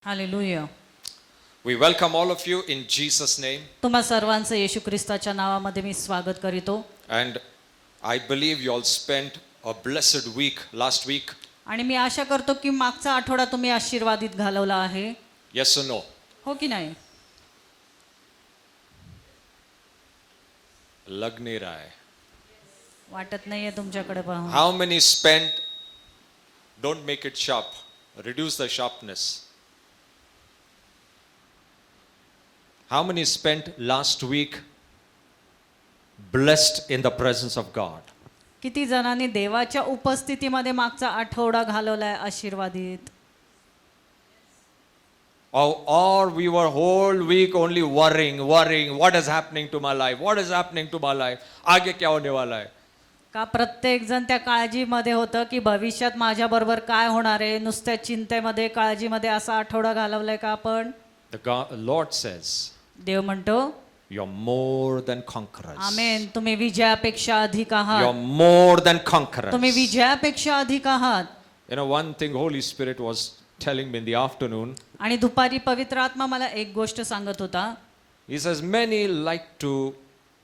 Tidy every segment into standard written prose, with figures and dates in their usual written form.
Hallelujah. We welcome all of you in Jesus' name. तुम्हा सर्वांचं येशू ख्रिस्ताच्या नावामध्ये मी स्वागत करीतो. And I believe you all spent a blessed week last week. आणि मी आशा करतो की मागचा आठवडा तुम्ही आशीर्वादित घालवला आहे. Yes or no? हो की नाही? लग नहीं रहा है. वाटत नाहीये तुमच्याकडे पाहून. How many spent? Don't make it sharp. Reduce the sharpness. How many spent last week blessed in the presence of God? किती जणांनी देवाच्या उपस्थितीमध्ये मागचा आठवडा घालवलाय आशीर्वादित? Or we were whole week only worrying, what is happening to my life? What is happening to my life? आगे क्या होने वाला है? का प्रत्येक जण त्या काळजीमध्ये होतं की भविष्यात माझ्या बरोबर काय होणार आहे, नुसत्या चिंतेमध्ये काळजीमध्ये असा आठवडा घालवलाय का आपण? Lord says, देव म्हणतो, you're more than conquerors. आमेन. तुम्ही विजयापेक्षा अधिक आहात. You're more than conquerors. तुम्ही विजयापेक्षा अधिक आहात. You know, one thing Holy Spirit was telling me in the afternoon. आणि दुपारी पवित्र आत्मा मला एक गोष्ट सांगत होता. He says, many like to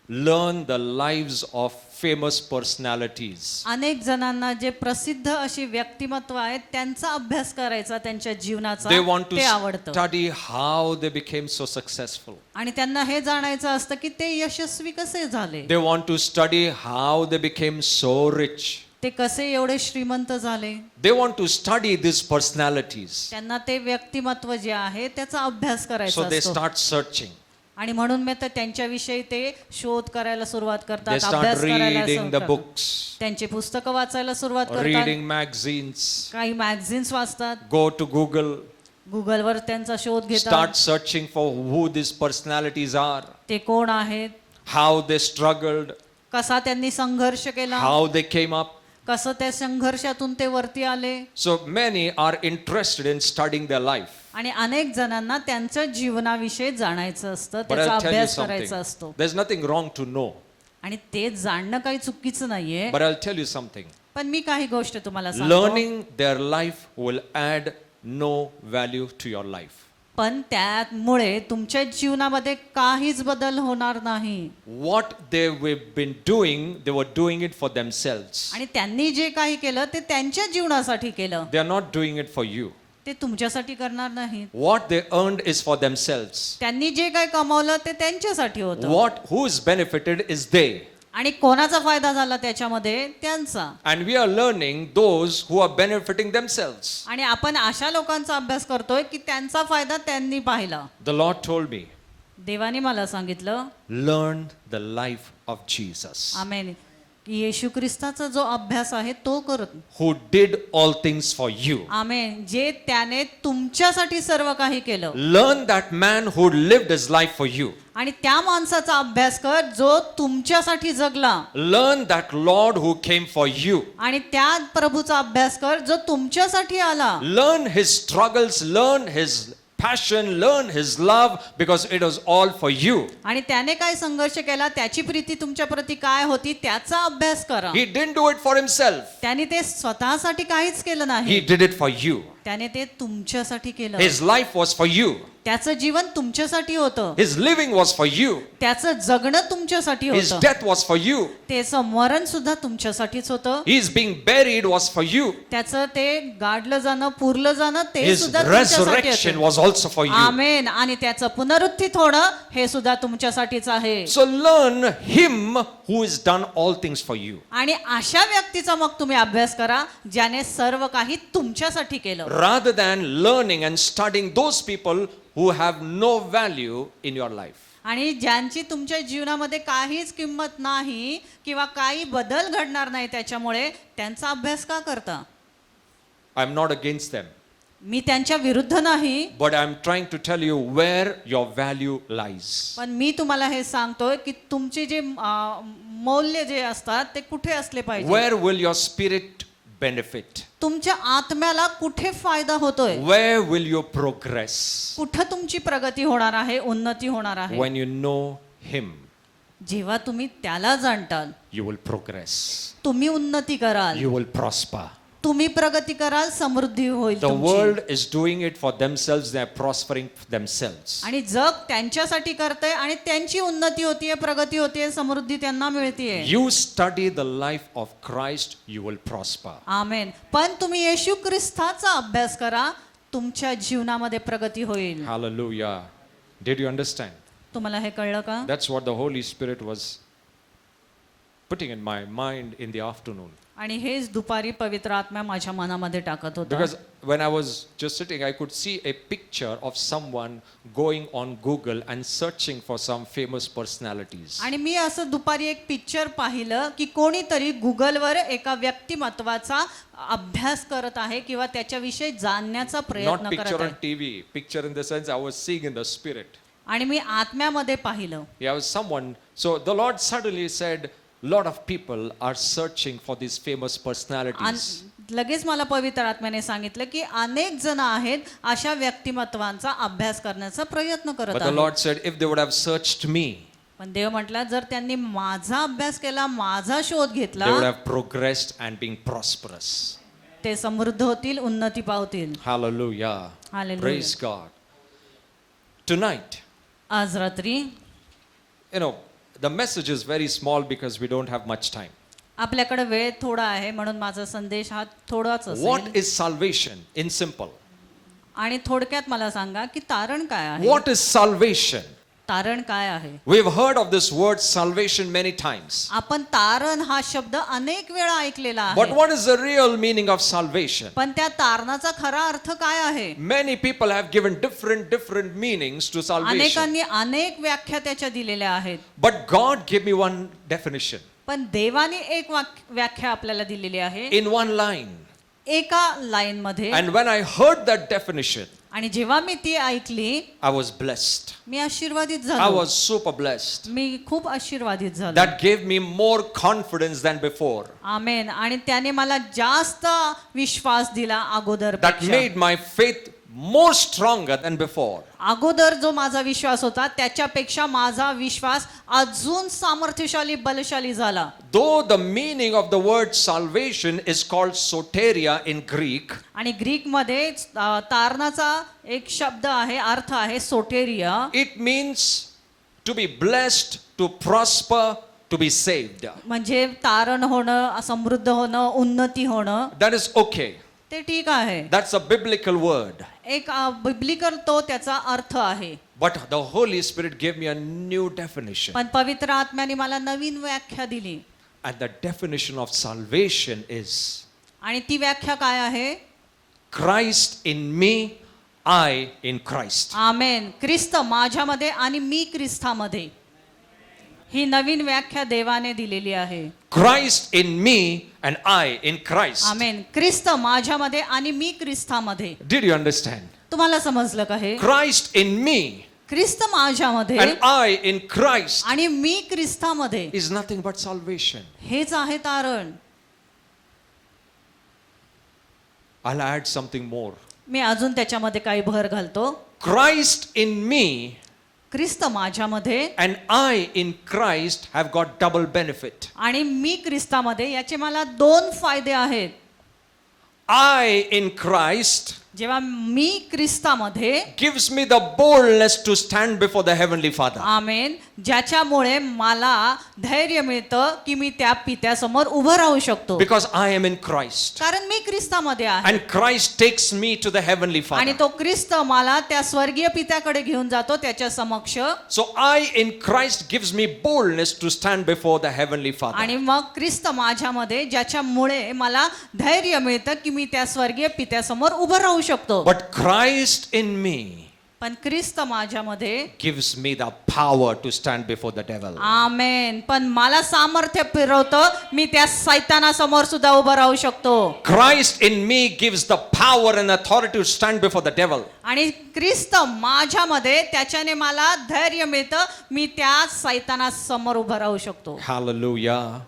learn the lives of famous personalities. अनेक जणांना जे प्रसिद्ध अशी व्यक्तिमत्व आहेत त्यांचा अभ्यास करायचा त्यांच्या जीवनाचा They want to ते आवडतं. study how they became so successful. आणि त्यांना हे जाणायचं असतं की ते यशस्वी कसे झाले, They want to study how they became so rich. ते कसे एवढे श्रीमंत झाले. They want to study these personalities. त्यांना ते व्यक्तिमत्व जे आहे त्याचा अभ्यास So करायचा they असतो. start searching. आणि म्हणून मी तर त्यांच्याविषयी ते शोध करायला सुरुवात They करतात, start अभ्यास करायला reading the सुरुवात books, करतात. त्यांची पुस्तकं वाचायला सुरुवात करतात, reading magazines, काही मॅगझिन्स वाचतात, go to Google, गुगलवर त्यांचा शोध घेतात. start searching for who these personalities are, ते कोण आहेत, how they struggled, कसा त्यांनी संघर्ष केला, how they came up. कसं त्या संघर्षातून ते वरती आले. So many are interested in studying their life. आणि अनेक जणांना त्यांच्या जीवनाविषयी जाणायचं असतं, But त्याचा I'll tell you अभ्यास something. करायचा असतो. There's nothing wrong to know. आणि ते जाणणं काही चुकीचं नाहीये. But I'll tell you something. पण मी काही गोष्ट तुम्हाला सांगतो. Learning their life will add no value to your life. पण त्यामुळे तुमच्या जीवनामध्ये काहीच बदल होणार नाही. What they have been doing, they were doing it for themselves. आणि त्यांनी जे काही केलं ते त्यांच्या जीवनासाठी केलं, They are not doing it for you. ते तुमच्यासाठी करणार नाहीत. What they earned is for themselves. त्यांनी जे काही कमावलं ते त्यांच्यासाठी होतं. Who is benefited is they. आणि कोणाचा फायदा झाला त्याच्यामध्ये? त्यांचा. And we are learning those who are benefiting themselves. आणि आपण अशा लोकांचा अभ्यास करतोय की त्यांचा फायदा त्यांनी पाहिला. The Lord told me, देवाने मला सांगितलं, learn the life of Jesus, आमेन, की येशू ख्रिस्ताचा जो अभ्यास आहे तो करत. who did all things for you. आमेन. जे त्याने तुमच्यासाठी सर्व काही केलं. Learn that man who lived his life for you. आणि त्या माणसाचा अभ्यास कर जो तुमच्यासाठी जगला. Learn that Lord who came for you. आणि त्या प्रभूचा अभ्यास कर जो तुमच्यासाठी आला. Learn his struggles, learn his passion, learn his love, because it was all for you. आणि त्याने काय संघर्ष केला, त्याची प्रीती तुमच्या प्रती काय होती त्याचा अभ्यास करा. He didn't do it for himself. त्याने ते स्वतःसाठी काहीच केलं नाही. He did it for you. त्याने ते तुमच्यासाठी केलं. His life was for you. त्याचं जीवन तुमच्यासाठी होतं. His living was for you. त्याचं जगणं तुमच्यासाठी His होतं. death was for you. त्याचं मरण सुद्धा तुमच्यासाठीच होतं. His being buried was for you. त्याचं ते गाडलं जाणं, पुरलं जाणं ते His सुद्धा तुमच्यासाठी resurrection होतं. was also for you. आमेन. आणि त्याचं पुनरुत्थित होणं हे सुद्धा तुमच्यासाठीच आहे. So learn him who has done all things for you. आणि अशा व्यक्तीचा मग तुम्ही अभ्यास करा ज्याने सर्व काही तुमच्यासाठी केलं, Rather than learning and studying those people who have no value in your life. आणि ज्यांची तुमच्या जीवनामध्ये काहीच किंमत नाही किंवा काही बदल घडणार नाही त्याच्यामुळे त्यांचा अभ्यास का करता? I'm not against them, मी त्यांच्या विरुद्ध नाही, but I'm trying to tell you where your value lies. पण मी तुम्हाला हे सांगतोय की तुमचे जे मौल्य जे असतात ते कुठे असले पाहिजे. Where will your spirit benefit? तुमच्या आत्म्याला कुठे फायदा होतोय? Where will you progress? कुठं तुमची प्रगती होणार आहे, उन्नती होणार आहे? When you know him, जेव्हा तुम्ही त्याला जाणताल you will progress. तुम्ही उन्नती कराल, You will prosper. तुम्ही प्रगती कराल, समृद्धी होईल The तुमची. world is doing it for themselves, they are prospering themselves. आणि जग त्यांच्यासाठी करतंय आणि त्यांची उन्नती होतीये, प्रगती होतीये, समृद्धी त्यांना मिळतीये. You study the life of Christ, you will prosper. आमेन. पण तुम्ही येशू ख्रिस्ताचा अभ्यास करा, तुमच्या जीवनामध्ये प्रगती होईल. Hallelujah. Did you understand? तुम्हाला हे कळलं का? That's what the Holy Spirit was putting in my mind in the afternoon. आणि हेच दुपारी पवित्र आत्मा माझ्या मनामध्ये टाकत होता. Because when I was just sitting, I could see a picture of someone going on Google and searching for some famous personalities. आणि मी असं दुपारी एक पिक्चर पाहिलं की कोणीतरी गुगलवर एका व्यक्तिमत्वाचा अभ्यास करत आहे किंवा त्याच्याविषयी जाणण्याचा Not प्रयत्न picture करत on आहे. TV, picture in the sense I was seeing in the spirit. आणि मी आत्म्यामध्ये पाहिलं. Yeah, was someone. So the Lord suddenly said, lot of people are searching for these famous personalities. लगेच मला पवित्र आत्म्याने सांगितलं की अनेक जण आहेत अशा व्यक्तिमत्वांचा अभ्यास करण्याचा प्रयत्न करत But the आहेत. Lord said, if they would have searched me, पण देव म्हटला जर त्यांनी माझा अभ्यास केला, माझा शोध they would घेतला, have progressed and been prosperous. ते समृद्ध होतील, उन्नती पावतील. Hallelujah. Hallelujah. Praise God. Tonight, आज रात्री you know, the message is very small because we don't have much time. आपल्याकडे वेळ थोडा आहे म्हणून माझा संदेश हा थोडाच What असेल. is salvation in simple? आणि थोडक्यात मला सांगा की तारण काय आहे? What is salvation? तारण काय आहे? We've heard of this word salvation many times. आपण तारण हा शब्द अनेक वेळा ऐकलेला But आहे. what is the real meaning of salvation? पण त्या तारणाचा खरा अर्थ काय आहे? Many people have given different meanings to salvation. अनेकांनी अनेक व्याख्या त्याच्या दिलेल्या आहेत. But God gave me one definition पण देवाने एक व्याख्या आपल्याला दिलेली आहे in one line. एका लाईन मध्ये. And when I heard that definition, आणि जेव्हा मी ती ऐकली, I was blessed. Me आशीर्वादित I झालो. was super blessed. मी खूप आशीर्वादित झालो. That gave me more confidence than before. आमेन. आणि त्याने मला जास्त विश्वास दिला अगोदर. That made my faith more stronger than before. अगोदर जो माझा विश्वास होता त्याच्यापेक्षा माझा विश्वास अजून सामर्थ्यशाली, बलशाली झाला. Though the meaning of the word salvation is called soteria in Greek, आणि ग्रीक मध्ये तारणाचा एक शब्द आहे, अर्थ आहे सोटेरिया. it means to be blessed, to prosper, to be saved. म्हणजे तारण होणं, समृद्ध होणं, उन्नती होणं. That is okay. ते ठीक आहे. That's a biblical word. एक बिब्लिकल तो त्याचा अर्थ आहे. But the Holy Spirit gave me a new definition. पण पवित्र आत्म्याने मला नवीन व्याख्या दिली. And the definition of salvation is आणि ती व्याख्या काय आहे? Christ in me, I in Christ. आमेन. ख्रिस्त माझ्यामध्ये आणि मी ख्रिस्तामध्ये. ही नवीन व्याख्या देवाने दिलेली आहे. Christ in me and I in Christ. आमेन. ख्रिस्त माझ्यामध्ये आणि मी ख्रिस्तामध्ये. Did you understand? तुम्हाला समजलं का हे? Christ in me ख्रिस्त माझ्यामध्ये and I in Christ आणि मी ख्रिस्तामध्ये. is nothing but salvation. हेच आहे तारण. I'll add something more. मी अजून त्याच्यामध्ये काही भर घालतो. Christ in me ख्रिस्त माझ्यामध्ये and I in Christ have got double benefit. आणि मी ख्रिस्तामध्ये, याचे मला दोन फायदे आहेत. I in Christ जेव्हा मी ख्रिस्तामध्ये, gives me the boldness to stand before the Heavenly Father. आमेन, ज्याच्यामुळे मला धैर्य मिळतं की मी त्या पित्यासमोर उभं राहू शकतो. Because I am in Christ. कारण मी ख्रिस्तामध्ये आहे. And Christ takes me to the Heavenly आणि Father. तो ख्रिस्त मला त्या स्वर्गीय पित्याकडे घेऊन जातो, त्याच्या समक्ष. So I in Christ gives me boldness to stand before the Heavenly Father. आणि मग ख्रिस्त माझ्यामध्ये, ज्याच्यामुळे मला धैर्य मिळतं की मी त्या स्वर्गीय पित्यासमोर उभं राहू शकतो. But Christ in me पण ख्रिस्त माझ्यामध्ये gives me the power to stand before the devil. आमेन, पण मला सामर्थ्य फिरवतं, मी त्या सैतानासमोर सुद्धा उभं राहू शकतो. Christ in me gives the power and authority to stand before the devil. आणि ख्रिस्त माझ्यामध्ये, त्याच्याने मला धैर्य मिळतं, मी त्या सैतानासमोर उभं राहू शकतो. Hallelujah.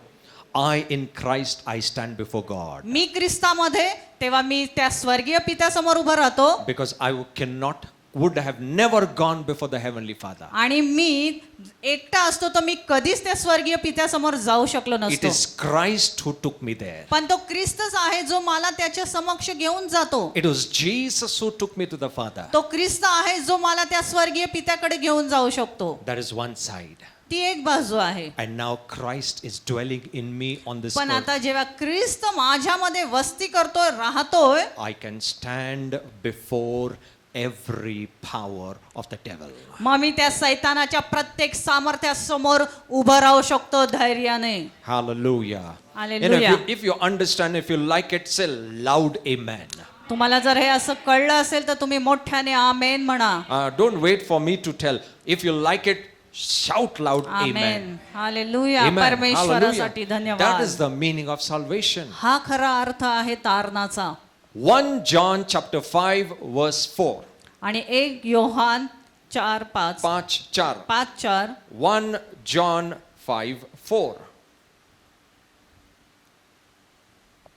I in Christ I stand before God. मी ख्रिस्तामध्ये, तेव्हा मी त्या स्वर्गीय पित्यासमोर उभं राहतो. Because I cannot would have never gone before the heavenly Father. आणि मी एकटा असतो तर मी कधीच त्या स्वर्गीय पित्यासमोर जाऊ शकलो It नसतो. is Christ who took me there. पण तो ख्रिस्तच आहे जो मला त्याच्या समक्ष घेऊन जातो. It was Jesus who took me to the Father. तो ख्रिस्त आहे जो मला त्या स्वर्गीय पित्याकडे घेऊन जाऊ शकतो. That is one side. ती एक बाजू आहे. And now Christ is dwelling in me on this पण earth. आता जेव्हा ख्रिस्त माझ्यामध्ये वस्ती करतोय, राहतोय, I can stand before every power of the devil. मग मी त्या सैतानाच्या प्रत्येक सामर्थ्यासमोर उभं राहू शकतो धैर्याने. Hallelujah. Hallelujah. If you understand, if you like it, say loud amen. तुम्हाला जर हे असं कळलं असेल तर तुम्ही मोठ्याने आमेन म्हणा. Don't wait for me to tell. If you like it, shout loud amen. Amen. Hallelujah. Amen. परमेश्वरासाठी Hallelujah. That धन्यवाद. is the meaning of salvation. हा खरा अर्थ आहे तारणाचा. 1 John chapter 5 verse 4. आणि 1 Yohan 4:5 5-4. 5:4 1 John 5:4.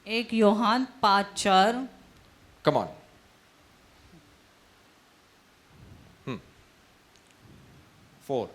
1 Yohan 5:4 Come on. 4.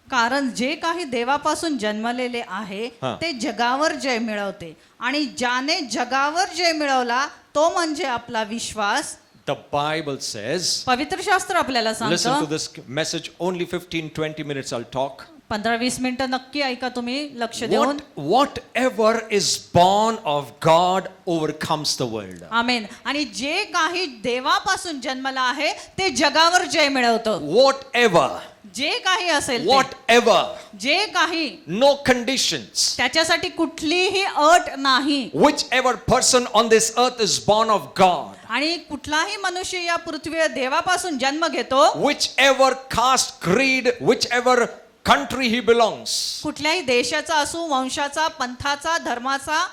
कारण जे काही देवापासून जन्मलेले आहे हा. ते जगावर जय मिळवते आणि ज्याने जगावर जय मिळवला तो म्हणजे आपला विश्वास. The Bible says, पवित्र शास्त्र आपल्याला listen to सांगतं. this message, only 15-20 minutes I'll talk. 15-20 मिनिटं नक्की ऐका तुम्ही लक्ष देऊन. Whatever is born of God overcomes the world. आमेन. आणि जे काही देवापासून जन्मला आहे ते जगावर जय मिळवतं. Whatever, जे काही असेल ते, whatever, जे काही, no conditions. त्याच्यासाठी कुठलीही अट नाही. Whichever person on this earth is born of God, आणि कुठलाही मनुष्य या पृथ्वीवर देवापासून जन्म घेतो, whichever caste, creed, whichever country he belongs, कुठल्याही देशाचा असो, वंशाचा, पंथाचा, धर्माचा,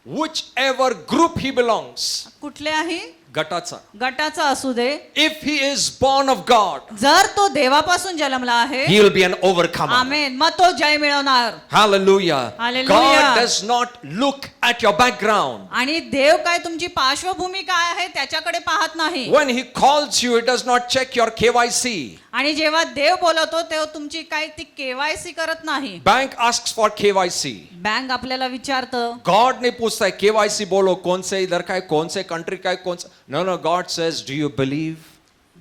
whichever group he belongs, कुठल्याही गटाचा, गटाचा असू दे, if he is born of God, जर तो देवापासून जन्मला आहे, he will be an overcomer. आमेन, मग तो जय मिळवणार. Hallelujah. Hallelujah. God does not look at your background. आणि देव काय तुमची पार्श्वभूमी काय आहे त्याच्याकडे पाहत नाही. When he calls you, he does not check your KYC. आणि जेव्हा देव बोलवतो तेव्हा तुमची काय ती केवायसी करत नाही. Bank asks for KYC. Bank आपल्याला विचारतं. God ने पूछता है KYC बोलो, कौन से इधर का है, कौन से कंट्री का है, कौन सा. No, God says, do you believe?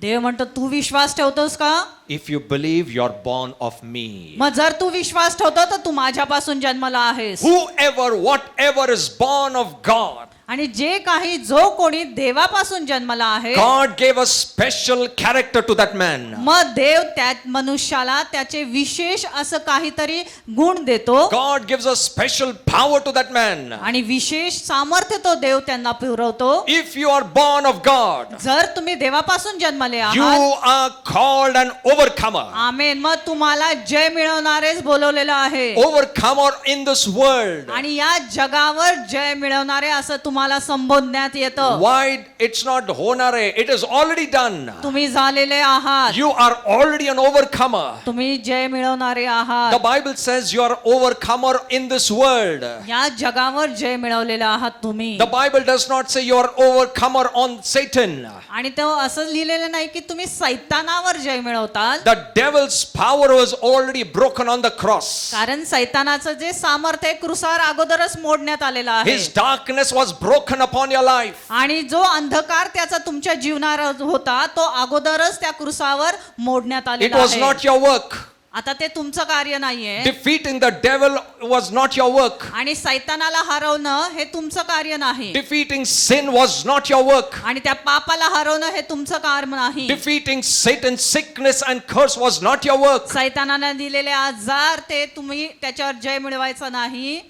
देव म्हणतो तू विश्वास ठेवतोस का? If you believe, you're born of me. मग जर तू विश्वास ठेवतो तर तू माझ्यापासून जन्मला आहेस. Whoever, whatever is born of God, आणि जे काही जो कोणी देवापासून जन्मला आहे, God gave a special character to that man. मग देव त्या मनुष्याला त्याचे विशेष असं काहीतरी गुण देतो. God gives a special power to that man. आणि विशेष सामर्थ्य तो देव त्यांना पुरवतो. If you are born of God, जर तुम्ही देवापासून जन्मले you आहात, are called an overcomer. आमेन, मग तुम्हाला जय मिळवणारेच बोलवलेलं आहे. Overcomer in this world. आणि या जगावर जय मिळवणारे असं तुम्हाला संबोधण्यात येतं. Why it's not honare? It is already done. तुम्ही झालेले आहात. You are already an overcomer. तुम्ही जय मिळवणारे आहात. The Bible says you are overcomer in this world. या जगावर जय मिळवलेले आहात तुम्ही. The Bible does not say you are overcomer on Satan. आणि तो असं लिहिलेलं नाही की तुम्ही सैतानावर जय मिळवतात. The devil's power was already broken on the cross. कारण सैतानाचं जे सामर्थ्य क्रुसावर अगोदरच मोडण्यात आलेलं आहे. His darkness was broken upon your life. आणि जो अंधकार त्याचा तुमच्या जीवनात होता तो अगोदरच त्या क्रुसावर मोडण्यात It आलेला was आहे. not your work. आता ते तुमचं कार्य नाहीये. Defeating the devil was not your work. आणि सैतानाला हरवणं हे तुमचं कार्य नाही. Defeating sin was not your work. आणि त्या पापाला हरवणं हे तुमचं काम नाही. Defeating Satan's sickness and curse was not your work. सैतानाने दिलेले आजार ते तुम्ही त्याच्यावर जय मिळवायचं नाही.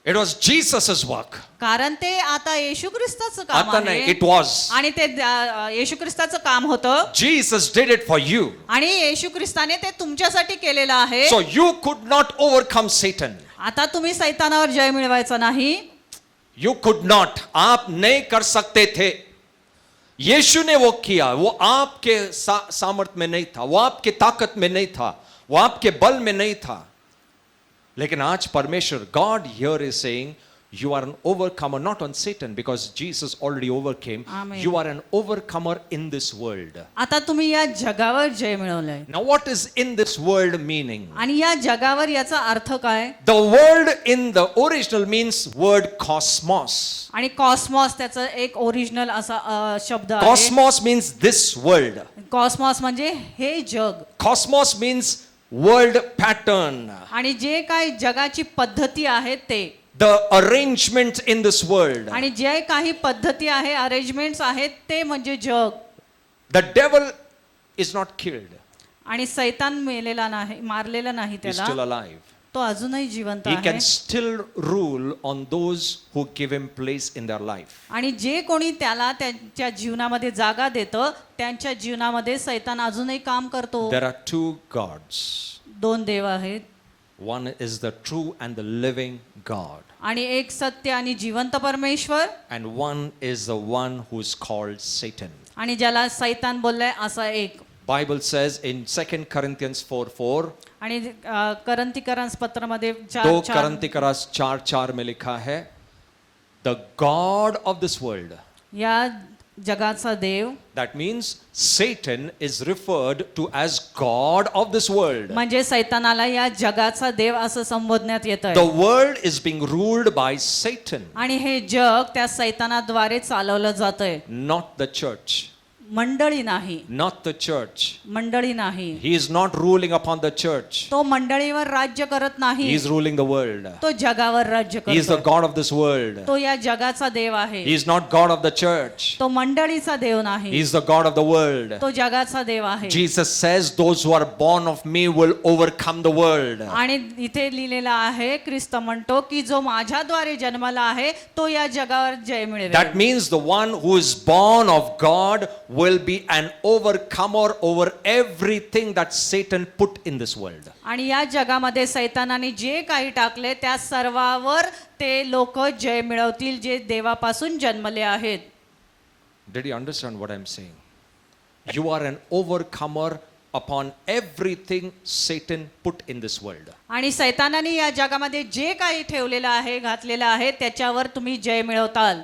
It was Jesus' work. कारण ते आता येशू ख्रिस्ताचं काम आता नाही, आहे. it was. आणि ते येशू ख्रिस्ताचं काम होतं. Jesus did it for you. आणि येशू ख्रिस्ताने ते तुमच्यासाठी केलेलं आहे. So you could not overcome Satan. आता तुम्ही सैतानावर जय मिळवायचं नाही. You could not. आप नहीं कर सकते थे. यीशु ने वो किया. वो आपके सामर्थ्य में नहीं था, वो आपके ताकत में नहीं था, वो आपके बल में नहीं था. लेकिन आज परमेश्वर, God here is saying, You are an overcomer, not on Satan, because Jesus already overcame. Amen. You are an overcomer in this world. आता तुम्ही या जगावर जय मिळवलंय. Now, what is in this world meaning? आणि या जगावर याचा अर्थ काय? The word in the original means word cosmos. आणि कॉस्मॉस त्याचा एक ओरिजिनल असा शब्द आहे. Cosmos means this world. Cosmos म्हणजे हे जग. Cosmos means world pattern. आणि जे काय जगाची पद्धती आहेत ते, The arrangements in this world. आणि जे काही पद्धती आहे, अरेंजमेंट्स आहेत ते म्हणजे जग. The devil is not killed. आणि सैतान मेलेला नाही, मारलेला नाही He is still त्याला, alive. तो अजूनही जिवंत He आहे. can still rule on those who give him place in their life. आणि जे कोणी त्याला त्यांच्या जीवनामध्ये जागा देतं त्यांच्या जीवनामध्ये सैतान अजूनही काम करतो. There are two gods. दोन देव आहेत, One is the true and the living God, आणि एक सत्य आणि जिवंत परमेश्वर, and one is the one who is called Satan. आणि ज्याला सैतान बोललाय असा एक. Bible says in 2 Corinthians 4:4, आणि करंथीकरांस पत्रामध्ये 2 4:4 Corinthians 4:4 में लिखा है, the God of this world. या जगाचा देव, That means Satan is referred to as God of this world. म्हणजे सैतानाला या जगाचा देव असं संबोधण्यात येतंय. The world is being ruled by Satan, आणि हे जग त्या सैतानाद्वारे चालवलं जातंय. not the church. मंडळी नाही, Not the church. मंडळी नाही. He is not ruling upon the church. तो मंडळीवर राज्य करत He नाही, is ruling the world. तो जगावर राज्य He is the करतो. God of this world. तो या जगाचा देव आहे. He is not God of the church. तो मंडळीचा देव He नाही, is the God of the world. तो जगाचा देव आहे. Jesus says, those who are born of me will overcome the world. आणि इथे लिहिलेलं आहे, ख्रिस्त म्हणतो की जो माझ्याद्वारे जन्मला आहे तो या जगावर जय That मिळवेल. means the one who is born of God will be an overcomer over everything that Satan put in this world. आणि या जगामध्ये सैतानाने जे काही टाकले त्या सर्वावर ते लोक जय मिळवतील जे देवापासून जन्मले आहेत. Did you understand what I'm saying? You are an overcomer upon everything Satan put in this world. आणि सैतानाने या जगामध्ये जे काही ठेवलेलं आहे, घातलेलं आहे त्याच्यावर तुम्ही जय मिळवताल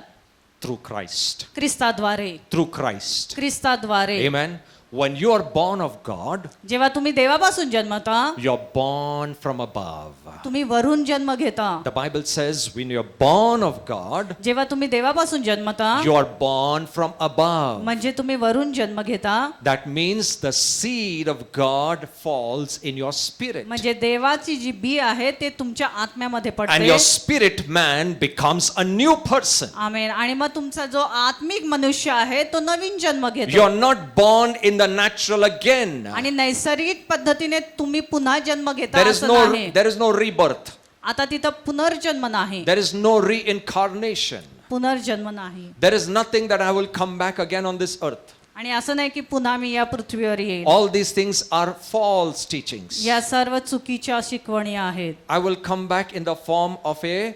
Through Christ. ख्रिस्ताद्वारे. Through Christ. ख्रिस्ताद्वारे. Amen. When you are born of God, जेव्हा तुम्ही देवापासून जन्मता you're born from above. तुम्ही वरून जन्म घेता. The Bible says when you're born of God, जेव्हा तुम्ही देवापासून जन्मता you are born from above. म्हणजे तुम्ही वरून जन्म घेता. That means the seed of God falls in your spirit. म्हणजे देवाची जी बी आहे ते तुमच्या आत्म्यामध्ये And पडते. your spirit man becomes a new person. आमेन. आणि मग तुमचा जो आत्मिक मनुष्य आहे तो नवीन जन्म घेतो. You're not born in the natural again. आणि नैसर्गिक पद्धतीने तुम्ही पुन्हा जन्म घेता There is असं नाही. there is no rebirth. आता तिथं पुनर्जन्म नाही, There is no reincarnation. पुनर्जन्म नाही. There is nothing that I will come back again on this earth. आणि असं नाही की पुन्हा मी या पृथ्वीवर येईल. All these things are false teachings. या सर्व चुकीच्या शिकवणी आहेत. I will come back in the form of a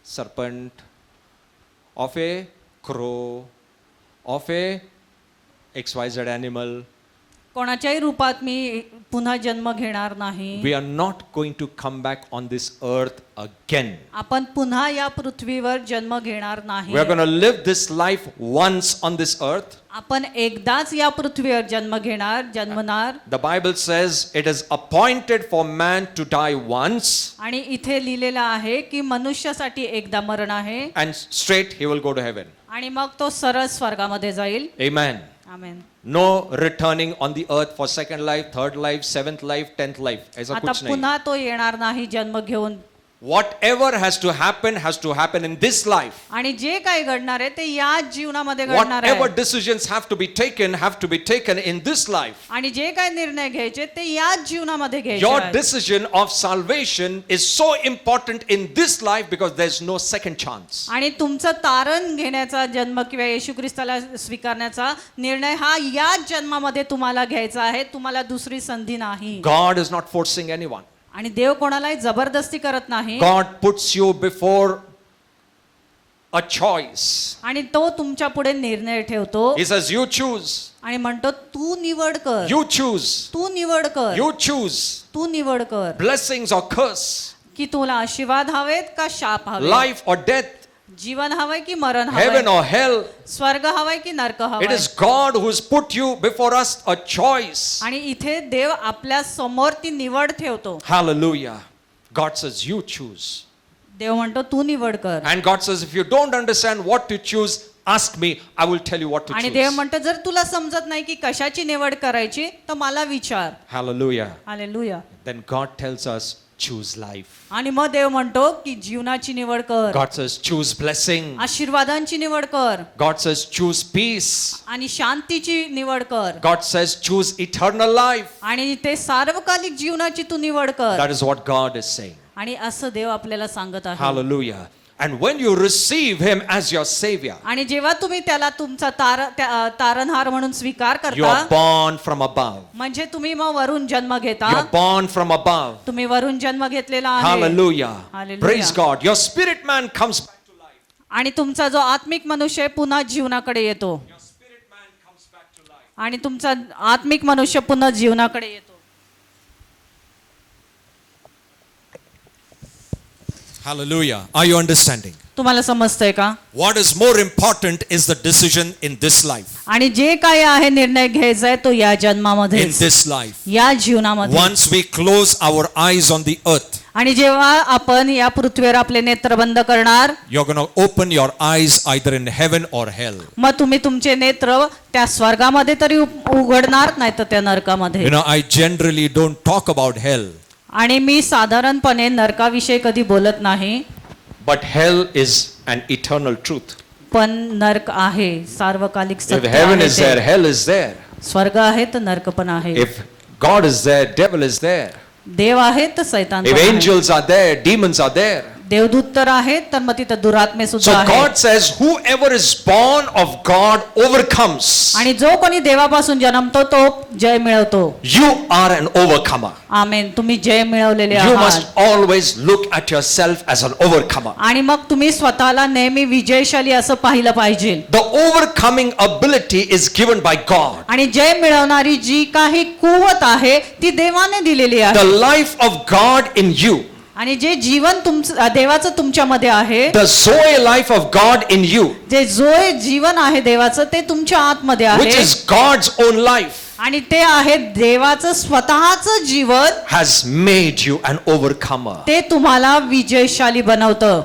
serpent, of a crow, of a XYZ animal. कोणाच्याही रूपात मी पुन्हा जन्म घेणार नाही. We are not going to come back on this earth again. आपण पुन्हा या पृथ्वीवर जन्म घेणार नाही. We are going to live this life once on this earth. आपण एकदाच या पृथ्वीवर जन्म घेणार, जन्मणार. The Bible says it is appointed for man to die once, आणि इथे लिहिलेलं आहे की मनुष्यासाठी एकदा मरण आहे and straight he will go to heaven. आणि मग तो सरळ स्वर्गामध्ये जाईल. Amen. Amen. No returning on the earth for second life, third life, seventh life, 10th life. ऐसा आता कुछ नहीं. पुन्हा तो येणार नाही जन्म घेऊन. Whatever has to happen in this life. आणि जे काही घडणार आहे ते याच जीवनामध्ये घडणार Whatever आहे. decisions have to be taken in this life. आणि जे काही निर्णय घ्यायचे ते याच जीवनामध्ये घ्यायचे Your आहेत. decision of salvation is so important in this life because there's no second chance. आणि तुमचं तारण घेण्याचा जन्म किंवा येशू ख्रिस्ताला स्वीकारण्याचा निर्णय हा याच जन्मामध्ये तुम्हाला घ्यायचा आहे. तुम्हाला दुसरी संधी नाही. God is not forcing anyone. आणि देव कोणालाही जबरदस्ती करत नाही. God puts you before a choice. आणि तो तुमच्या पुढे निर्णय ठेवतो. He says, you choose. आणि म्हणतो तू निवड कर. You choose. तू निवड कर. You choose. तू निवड कर Blessings or curse. की तुला आशीर्वाद हवेत का शाप हवे. Life or death. जीवन हवंय की मरण heaven हवंय, or hell. स्वर्ग हवंय की नरक It हवंय. is God who has put you before us a choice. आणि इथे देव आपल्या समोर ती निवड ठेवतो. Hallelujah. God says, you choose. देव म्हणतो तू निवड कर. And God says, if you don't understand what to choose, ask me. I will tell you what to आणि देव choose. म्हणतो जर तुला समजत नाही की कशाची निवड करायची तर मला विचार. Hallelujah. Hallelujah. Then God tells us, choose life. आणि मग देव म्हणतो की जीवनाची निवड कर, God says, choose blessing. आशीर्वादांची निवड कर God says, choose peace. आणि शांतीची निवड कर God says, choose eternal life. आणि ते सार्वकालिक जीवनाची तू निवड कर. That is what God is saying. आणि असं देव आपल्याला सांगत आहे. Hallelujah. And when you receive Him as your Savior, आणि जेव्हा तुम्ही त्याला तुमचा तारणहार म्हणून स्वीकार you are करता, born from above. म्हणजे तुम्ही मग वरून जन्म घेता. You are born from above. तुम्ही वरून जन्म घेतलेला आहे. Hallelujah. Hallelujah. Praise God. Your spirit man comes back to life. आणि तुमचा जो आत्मिक मनुष्य आहे पुन्हा जीवनाकडे येतो. Your spirit man comes back to life. आणि तुमचा आत्मिक मनुष्य पुन्हा जीवनाकडे येतो. Hallelujah. Are you understanding? तुम्हाला समजतंय का? What is more important is the decision in this life. आणि जे काही आहे निर्णय घ्यायचा आहे तो या जन्मामध्ये, In this life. या जीवनामध्ये. Once we close our eyes on the earth, आणि जेव्हा आपण या पृथ्वीवर आपले नेत्र बंद करणार, you're going to open your eyes either in heaven or hell. मग तुम्ही तुमचे नेत्र त्या स्वर्गामध्ये तरी उघडणार नाही तर त्या नरकामध्ये. You know, I generally don't talk about hell. आणि मी साधारणपणे नरकाविषयी कधी बोलत नाही, But hell is an eternal truth. पण नरक आहे सार्वकालिक If सत्य heaven आहे is ते. there, hell is there. स्वर्ग आहे तर नरक पण आहे. If God is there, devil is there. देव आहे तर सैतान If पण आहे. angels are there, demons are there. देवदूत तर आहेत तर मग तिथं दुरात्मे So सुद्धा आहेत. God says, whoever is born of God overcomes. आणि जो कोणी देवापासून जन्मतो तो जय मिळवतो. You are an overcomer. आमेन. तुम्ही जय मिळवलेले You आहात. must always look at yourself as an overcomer. आणि मग तुम्ही स्वतःला नेहमी विजयशाली असं पाहिलं पाहिजे. The overcoming ability is given by God. आणि जय मिळवणारी जी काही कुवत आहे ती देवाने दिलेली The आहे. life of God in you, आणि जे जीवन तुमचं देवाचं तुमच्यामध्ये आहे, the Zoe life of God in you, जे जो जीवन आहे देवाचं ते तुमच्या आतमध्ये which आहे. is God's own life, आणि ते आहे देवाचं स्वतःचं जीवन. has made you an overcomer. ते तुम्हाला विजयशाली बनवतं.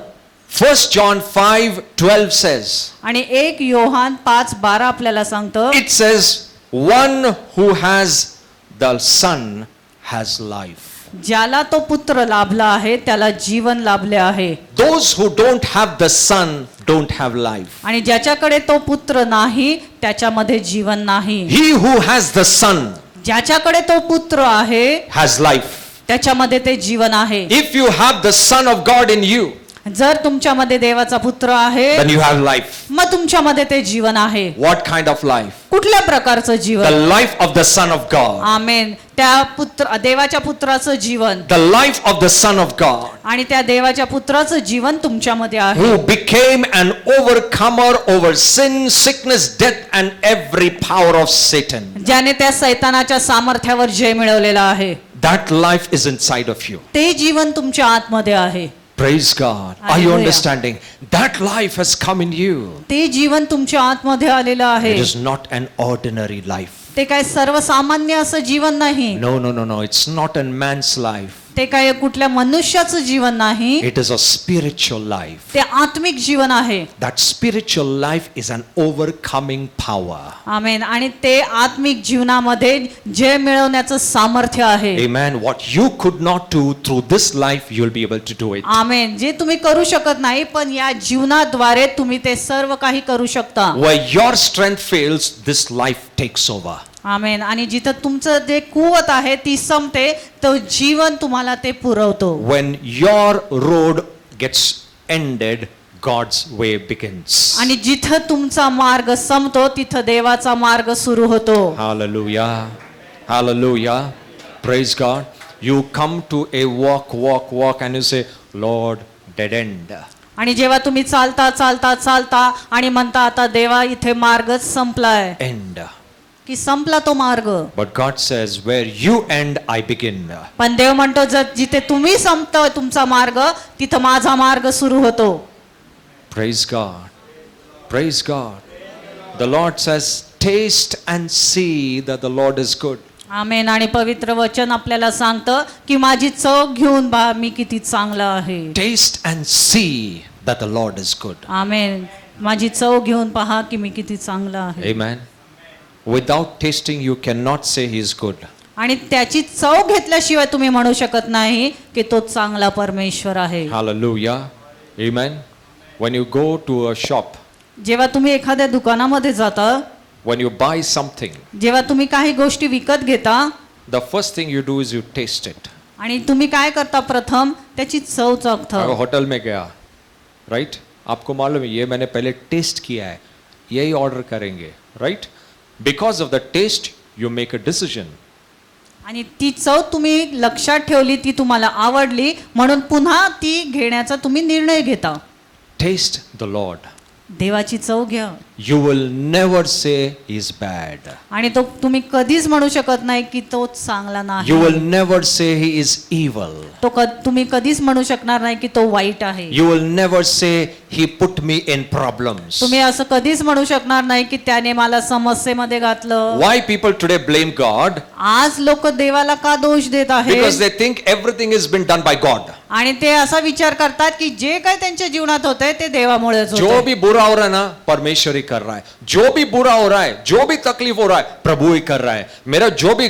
1 John 5:12 says, आणि 1 योहान 5:12 आपल्याला सांगतं, it says, one who has the Son has life. ज्याला तो पुत्र लाभला आहे त्याला जीवन लाभले आहे. Those who don't have the Son don't have life. आणि ज्याच्याकडे तो पुत्र नाही त्याच्यामध्ये जीवन नाही. He who has the Son ज्याच्याकडे तो पुत्र आहे has life. त्याच्यामध्ये ते जीवन आहे. If you have the Son of God in you, जर तुमच्यामध्ये देवाचा पुत्र आहे then you have life. मग तुमच्यामध्ये ते जीवन आहे. What kind of life? कुठल्या प्रकारचं The Jeevan? life of the Son of God. आमेन. त्या देवाच्या पुत्राचं जीवन. The life of the Son of God, आणि त्या देवाच्या पुत्राचं जीवन तुमच्यामध्ये आहे. who became an overcomer over sin, sickness, death, and every power of Satan. ज्याने त्या सैतानाच्या सामर्थ्यावर जय मिळवलेला आहे. That life is inside of you. ते जीवन तुमच्या आतमध्ये आहे. Praise God. Are you Hallelujah. understanding? That life has come in you. ते जीवन तुमच्या आतमध्ये आलेलं आहे. It is not an ordinary life. ते काय सर्वसामान्य असं जीवन नाही. No, no, no, no. It's not a man's life. ते काय कुठल्या मनुष्याचं जीवन नाही. It is a spiritual life. ते आत्मिक जीवन आहे. That spiritual life is an overcoming power. आमेन. आणि ते आत्मिक जीवनामध्ये जय मिळवण्याचं सामर्थ्य आहे. Amen. What you could not do through this life, you'll be able to do it. आमेन. जे तुम्ही करू शकत नाही पण या जीवनाद्वारे तुम्ही ते सर्व काही करू शकता. Where your strength fails, this life takes over. आमेन. आणि जिथं तुमचं जे कुवत आहे ती संपते तो जीवन तुम्हाला ते पुरवतो. When your road gets ended, God's way begins. आणि जिथं तुमचा मार्ग संपतो तिथं देवाचा मार्ग सुरू होतो. Hallelujah. Hallelujah. Praise God. You come to a walk and you say, Lord, dead end. आणि जेव्हा तुम्ही चालता आणि म्हणता आता देवा इथे मार्गच संपलाय, End. की संपला तो मार्ग. But God says, where you end, I begin. पण देव म्हणतो जर जिथे तुम्ही संपतो तुमचा मार्ग तिथं माझा मार्ग सुरू होतो. Praise God. Praise God. The Lord says, taste and see that the Lord is good. आमेन. आणि पवित्र वचन आपल्याला सांगतं की माझी चव घेऊन पहा मी किती चांगला आहे. Taste and see that the Lord is good. आमेन. माझी चव घेऊन पहा की मी किती चांगला आहे. Amen. Without tasting, you cannot say He is good. आणि त्याची चव घेतल्याशिवाय तुम्ही म्हणू शकत नाही की तो चांगला परमेश्वर आहे. Hallelujah. Amen. When you go to a shop, जेव्हा तुम्ही एखाद्या दुकानामध्ये जाता, when you buy something, जेव्हा तुम्ही काही गोष्टी विकत घेता, the first thing you do is you taste it. आणि तुम्ही काय करता, प्रथम त्याची चव चाखता. अगर होटल में गया, राइट, आपको मालूम है ये मैंने पहले टेस्ट किया है, यही ऑर्डर करेंगे, right? Because of the taste you make a decision. आणि ती चव तुम्ही लक्षात ठेवली, ती तुम्हाला आवडली, म्हणून पुन्हा ती घेण्याचा तुम्ही निर्णय घेता. Taste the Lord. देवाची चव घ्या. You will never say he's bad. आणि तो तुम्ही कधीच म्हणू शकत नाही की तो चांगला नाही. You will never say he is evil. तुम्ही कधीच म्हणू शकणार नाही की तो वाईट आहे. You will never say he put me in problems. तुम्ही असं कधीच म्हणू शकणार नाही की त्याने मला समस्येमध्ये घातलं. Why people today blame God? आज लोक देवाला का दोष देत आहेत? Because they think everything has been done by God. आणि ते असा विचार करतात की जे काही त्यांच्या जीवनात होतंय ते देवामुळेच जो होतंय. भी बुरा हो रहा है ना, परमेश्वर ही कर रहा है. जो भी बुरा हो रहा है, जो भी तकलीफ हो रहा है, प्रभु ही कर रहा है. मेरा जो भी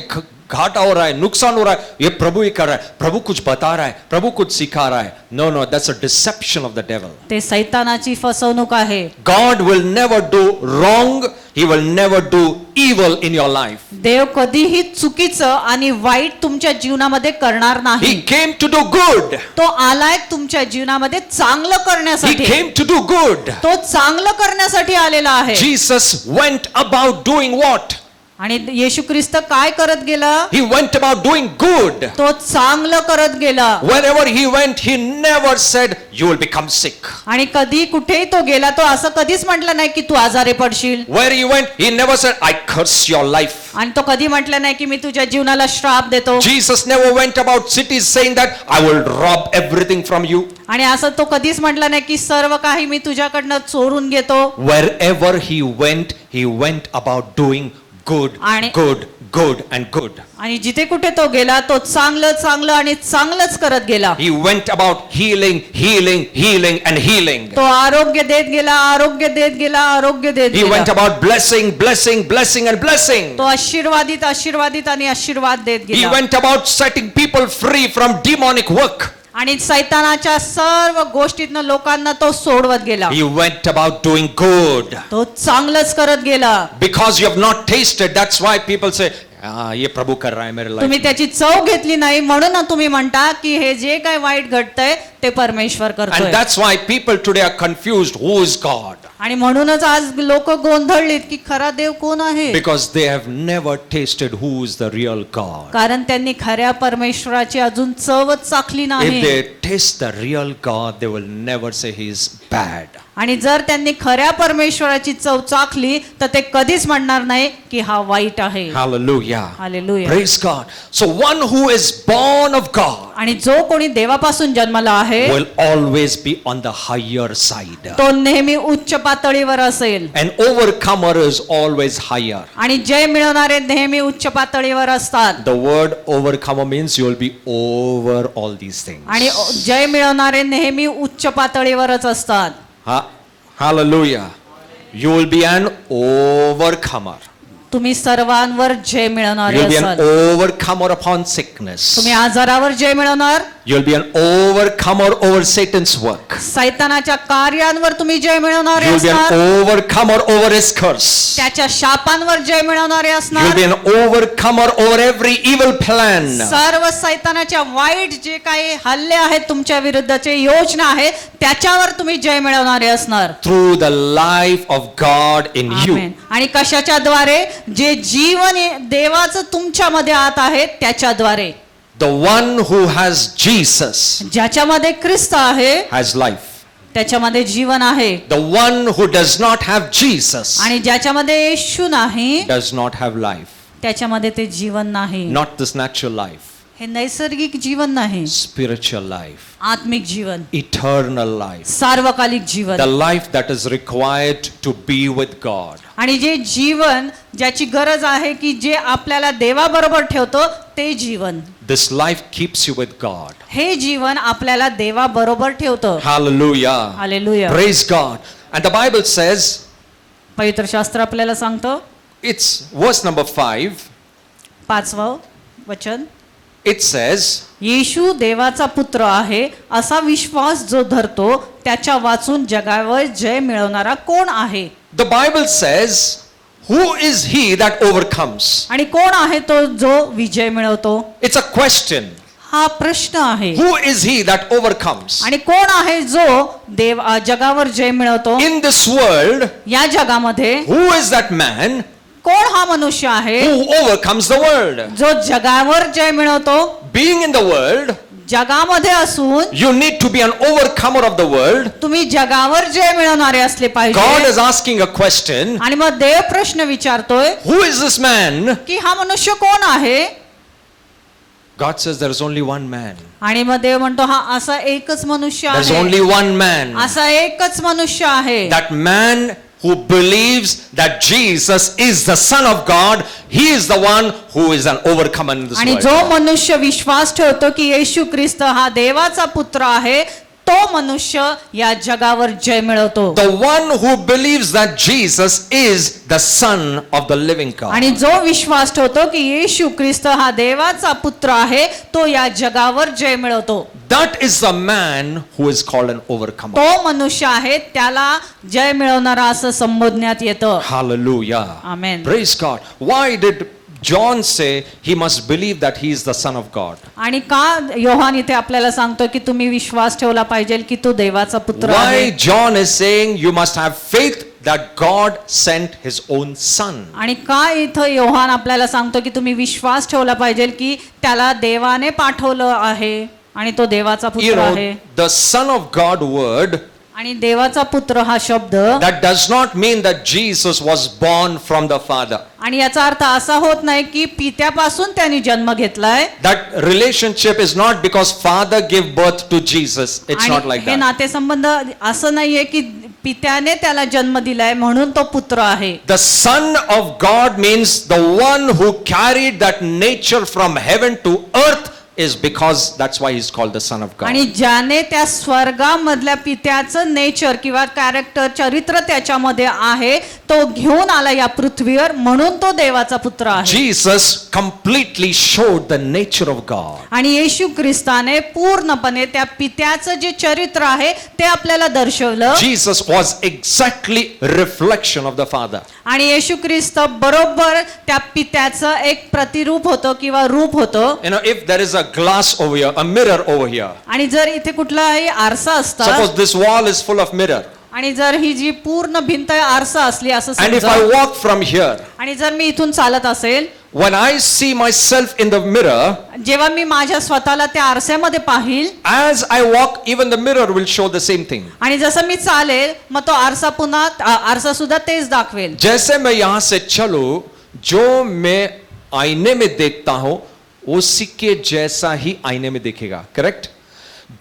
घाटा हो रहा है, नुकसान हो रहा है, ये प्रभु ही कर रहा है. प्रभु कुछ बता रहा है, प्रभु कुछ सिखा रहा है. No, no, that's a deception of the devil. ते सैतानाची फसवणूक आहे. God will never do wrong. He will never do evil in your life. देव कधीही चुकीचं आणि वाईट तुमच्या जीवनामध्ये करणार He नाही. came to do good. तो आलाय तुमच्या जीवनामध्ये चांगलं He करण्यासाठी. came to do good. तो चांगलं करण्यासाठी आलेला आहे. Jesus went about doing what? आणि येशू ख्रिस्त काय करत गेला? He went about doing good. तो चांगलं करत गेला. Wherever he went, he never said, you will become sick. आणि कधी कुठेही तो गेला, तो असं कधीच म्हटलं नाही की तू आजारी पडशील. Where he went, he never said, I curse your life. आणि तो कधी म्हटलं नाही की मी तुझ्या जीवनाला श्राप देतो. Jesus never went about cities saying that, I will rob everything from you. आणि असं तो कधीच म्हटलं नाही की सर्व काही मी तुझ्याकडनं चोरून घेतो. Wherever he went about doing good, आणि- good, good and good. आणि जिथे कुठे तो गेला, तो चांगलं आणि चांगलंच करत गेला. He went about healing and healing. तो आरोग्य देत गेला, आरोग्य देत गेला, आरोग्य देत He went गेला. about blessing and blessing. तो आशीर्वादित आणि आशीर्वाद देत He गेला. went about setting people free from demonic work. आणि सैतानाच्या सर्व गोष्टीतनं लोकांना तो सोडवत गेला. He went about doing good. तो चांगलंच करत गेला. Because you have not tasted, that's why people say, ये प्रभु कर रहा है मेरे तुम्ही लाइफ. त्याची चव घेतली नाही, म्हणून तुम्ही म्हणता की हे जे काय वाईट घडतंय ते परमेश्वर And करतोय. that's why people today are confused. Who is God? आणि म्हणूनच आज लोक गोंधळलीत की खरा देव कोण आहे. Because they have never tasted who is the real God. कारण त्यांनी खऱ्या परमेश्वराची अजून चवच चाखली If नाही. they taste the real God, they will never say he is bad. आणि जर त्यांनी खऱ्या परमेश्वराची चव चाखली तर ते कधीच म्हणणार नाही की हा वाईट आहे. Hallelujah. Hallelujah. Praise God. So one who is born of God आणि जो कोणी देवापासून जन्मला आहे will always be on the higher side. तो नेहमी उच्च पातळीवर असेल. An overcomer is always higher. आणि जय मिळवणारे नेहमी उच्च पातळीवर असतात. The word overcomer means you will be over all these things. आणि जय मिळवणारे नेहमी उच्च पातळीवरच असतात. Hallelujah. You will be an overcomer. तुम्ही सर्वांवर जय मिळवणारे You'll be an असाल. overcomer upon sickness. तुम्ही आजारावर जय मिळवणार. You'll be an overcomer over Satan's work. सैतानाच्या कार्यांवर तुम्ही जय मिळवणारे You'll be an असणार. overcomer over his curse. त्याच्या शापांवर जय मिळवणारे You'll असणार. be an overcomer over every evil plan. सर्व सैतानाच्या वाईट जे काही हल्ले आहेत तुमच्या विरुद्धचे योजना आहेत त्याच्यावर तुम्ही जय मिळवणारे असणार. Through the life of God in you. आमेन. आणि कशाच्या द्वारे? जे जीवन देवाचं तुमच्यामध्ये आत आहे त्याच्याद्वारे. The one who has Jesus ज्याच्यामध्ये ख्रिस्त आहे has life. त्याच्यामध्ये जीवन आहे. The one who does not have Jesus आणि ज्याच्यामध्ये येशू नाही does not have life. त्याच्यामध्ये ते जीवन नाही. Not this natural life. हे नैसर्गिक जीवन नाही, spiritual life, आत्मिक जीवन, eternal life, सार्वकालिक Jeevan, the life that is required to be with God. आणि जे जीवन ज्याची गरज आहे की जे आपल्याला देवाबरोबर ठेवतो ते जीवन. This life keeps you with God. हे जीवन आपल्याला देवाबरोबर ठेवतं. Hallelujah. Hallelujah. Praise God. And the Bible says, पवित्र शास्त्र आपल्याला सांगतं, it's verse number 5, 5वं वचन, it says, येशू देवाचा पुत्र आहे असा विश्वास जो धरतो त्याच्या वाचून जगावर जय मिळवणारा कोण आहे? the Bible says, who is he that overcomes? आणि कोण आहे तो जो विजय मिळवतो? It's a question. हा प्रश्न आहे. Who is he that overcomes? आणि कोण आहे जो जगावर जय मिळवतो? In this world, या जगामध्ये who is that man कोण हा मनुष्य आहे who overcomes the world? जो जगावर जय मिळवतो? Being in the world, जगामध्ये असून you need to be an overcomer of the world. तुम्ही जगावर जय मिळवणारे असले God पाहिजे. is asking a question. आणि मग देव प्रश्न विचारतोय Who is this man? की हा मनुष्य कोण आहे? God says there is only one man. आणि मग देव म्हणतो हा असा एकच मनुष्य There's आहे. only one man. असा एकच मनुष्य आहे. That man who believes that Jesus is the Son of God, he is the one who is an overcomer in this आणि world. जो मनुष्य विश्वास ठेवतो की येशू ख्रिस्त हा देवाचा पुत्र आहे तो मनुष्य या जगावर जय मिळवतो. The one who believes that Jesus is the Son of the living God. आणि जो विश्वास ठेवतो की येशू ख्रिस्त हा देवाचा पुत्र आहे तो या जगावर जय मिळवतो. That is the man who is called an overcomer. तो मनुष्य आहे त्याला जय मिळवणारा असं संबोधण्यात येतं. Hallelujah. Amen. Praise God. Why did John say he must believe that he is the Son of God? आणि का योहान इथे आपल्याला सांगतो की तुम्ही विश्वास ठेवला पाहिजे की तो देवाचा पुत्र आहे? Why John is saying you must have faith that God sent his own son? आणि का इथं योहान आपल्याला सांगतो की तुम्ही विश्वास ठेवला पाहिजे की त्याला देवाने पाठवलं आहे आणि तो देवाचा You पुत्र know, आहे? the Son of God word, आणि देवाचा पुत्र हा शब्द that does not mean that Jesus was born from the Father. आणि याचा अर्थ असा होत नाही की पित्यापासून त्यांनी जन्म घेतलाय. That relationship is not because Father gave birth to Jesus. It's not आणि like हे that. नातेसंबंध असं नाहीये की पित्याने त्याला जन्म दिलाय म्हणून तो पुत्र आहे. The Son of God means the one who carried that nature from heaven to earth is because that's why he's called the Son of God. आणि ज्याने त्या स्वर्गामधल्या पित्याचं नेचर किंवा कॅरेक्टर चरित्र त्याच्यामध्ये आहे तो घेऊन आला या पृथ्वीवर म्हणून तो देवाचा पुत्र आहे. Jesus completely showed the nature of God. आणि येशू ख्रिस्ताने पूर्णपणे त्या पित्याचं जे चरित्र आहे ते आपल्याला दर्शवलं. Jesus was exactly reflection of the Father. आणि येशू ख्रिस्त बरोबर त्या पित्याचं एक प्रतिरूप होतं किंवा रूप होतं. You know, if there is a glass over here, a mirror over here. आणि जर इथे कुठलाही आरसा असता Suppose this wall is full of mirror. आणि जर ही जी पूर्ण भिंत आरसा असली असं And if समजा, I walk from here, आणि जर मी इथून चालत असेल, when I see myself in the mirror, जेव्हा मी माझ्या स्वतःला त्या आरशामध्ये पाहिल as I walk, even the mirror will show the same thing. आणि जसं मी चालेल मग तो आरसा पुन्हा आरसा सुद्धा तेच दाखवेल. जैसे मैं यहां से चलूं, जो मैं आईने में देखता हूं उसी के जैसा ही आईने में दिखेगा. करेक्ट?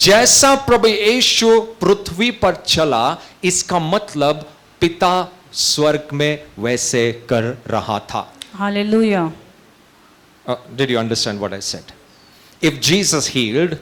जैसा प्रभु यीशु पृथ्वी पर चला, इसका मतलब पिता स्वर्ग में वैसे कर रहा था. Hallelujah. Did you understand what I said? If Jesus healed,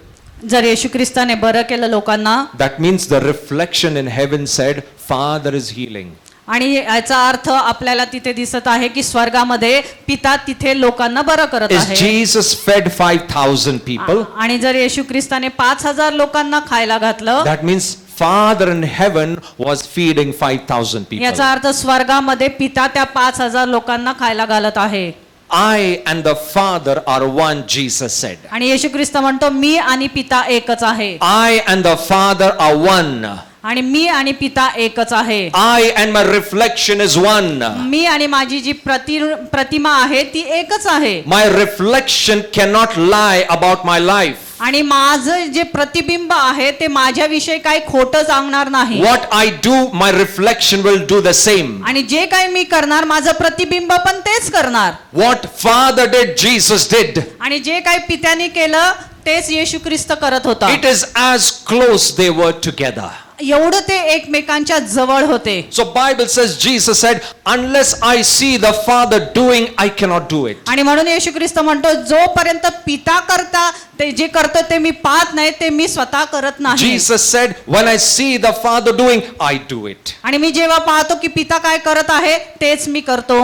जर येशू ख्रिस्ताने बरं केलं लोकांना, that means the reflection in heaven said, Father is healing. आणि याचा अर्थ आपल्याला तिथे दिसत आहे की स्वर्गामध्ये पिता तिथे लोकांना बरं करत Is आहे. Jesus fed 5,000 people? आणि जर येशू ख्रिस्ताने 5,000 लोकांना खायला घातलं, That means Father in heaven was feeding 5,000 people. याचा अर्थ स्वर्गामध्ये पिता त्या 5,000 लोकांना खायला घालत आहे. I and the Father are one, Jesus said. आणि येशू ख्रिस्त म्हणतो मी आणि पिता एकच आहे. I and the Father are one. आणि मी आणि पिता एकच आहे. I and my reflection is one. मी आणि माझी जी प्रतिमा आहे ती एकच आहे. My reflection cannot lie about my life. आणि माझं जे प्रतिबिंब आहे ते माझ्याविषयी काही खोटं सांगणार नाही. What I do, my reflection will do the same. आणि जे काही मी करणार माझं प्रतिबिंब पण तेच करणार. What Father did, Jesus did. आणि जे काही पित्याने केलं तेच येशू ख्रिस्त करत होता. It is as close they were together. एवढं ते एकमेकांच्या जवळ होते. So Bible says, Jesus said, unless I see the Father doing, I cannot do it. आणि म्हणून येशू ख्रिस्त म्हणतो जोपर्यंत पिता करता ते जे करतो ते मी पाहत नाही ते मी स्वतः करत नाही. Jesus said, when I see the Father doing, I do it. आणि मी जेव्हा पाहतो की पिता काय करत आहे तेच मी करतो.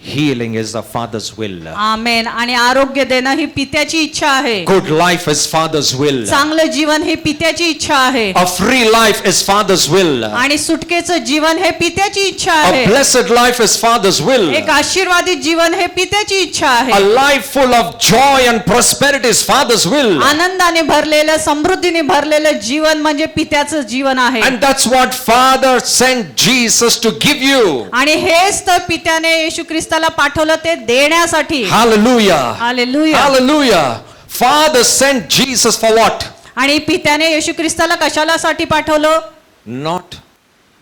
Healing is the Father's will. आमेन. आणि आरोग्य देणं ही पित्याची इच्छा आहे. Good life is Father's will. चांगलं जीवन ही पित्याची इच्छा आहे. A free life is Father's will. आणि सुटकेचं जीवन हे पित्याची इच्छा A आहे. blessed life is Father's will. एक आशीर्वादित जीवन हे पित्याची इच्छा A आहे. life full of joy and prosperity is Father's will. आनंदाने भरलेलं समृद्धीने भरलेलं जीवन म्हणजे पित्याचं जीवन आहे. And that's what Father sent Jesus to give you. आणि हेच तर पित्याने येशू ख्रिस्ताला पाठवलं ते देण्यासाठी. Hallelujah. Hallelujah. Hallelujah. Father sent Jesus for what? आणि पित्याने येशू ख्रिस्ताला कशाला साठी पाठवलं? Not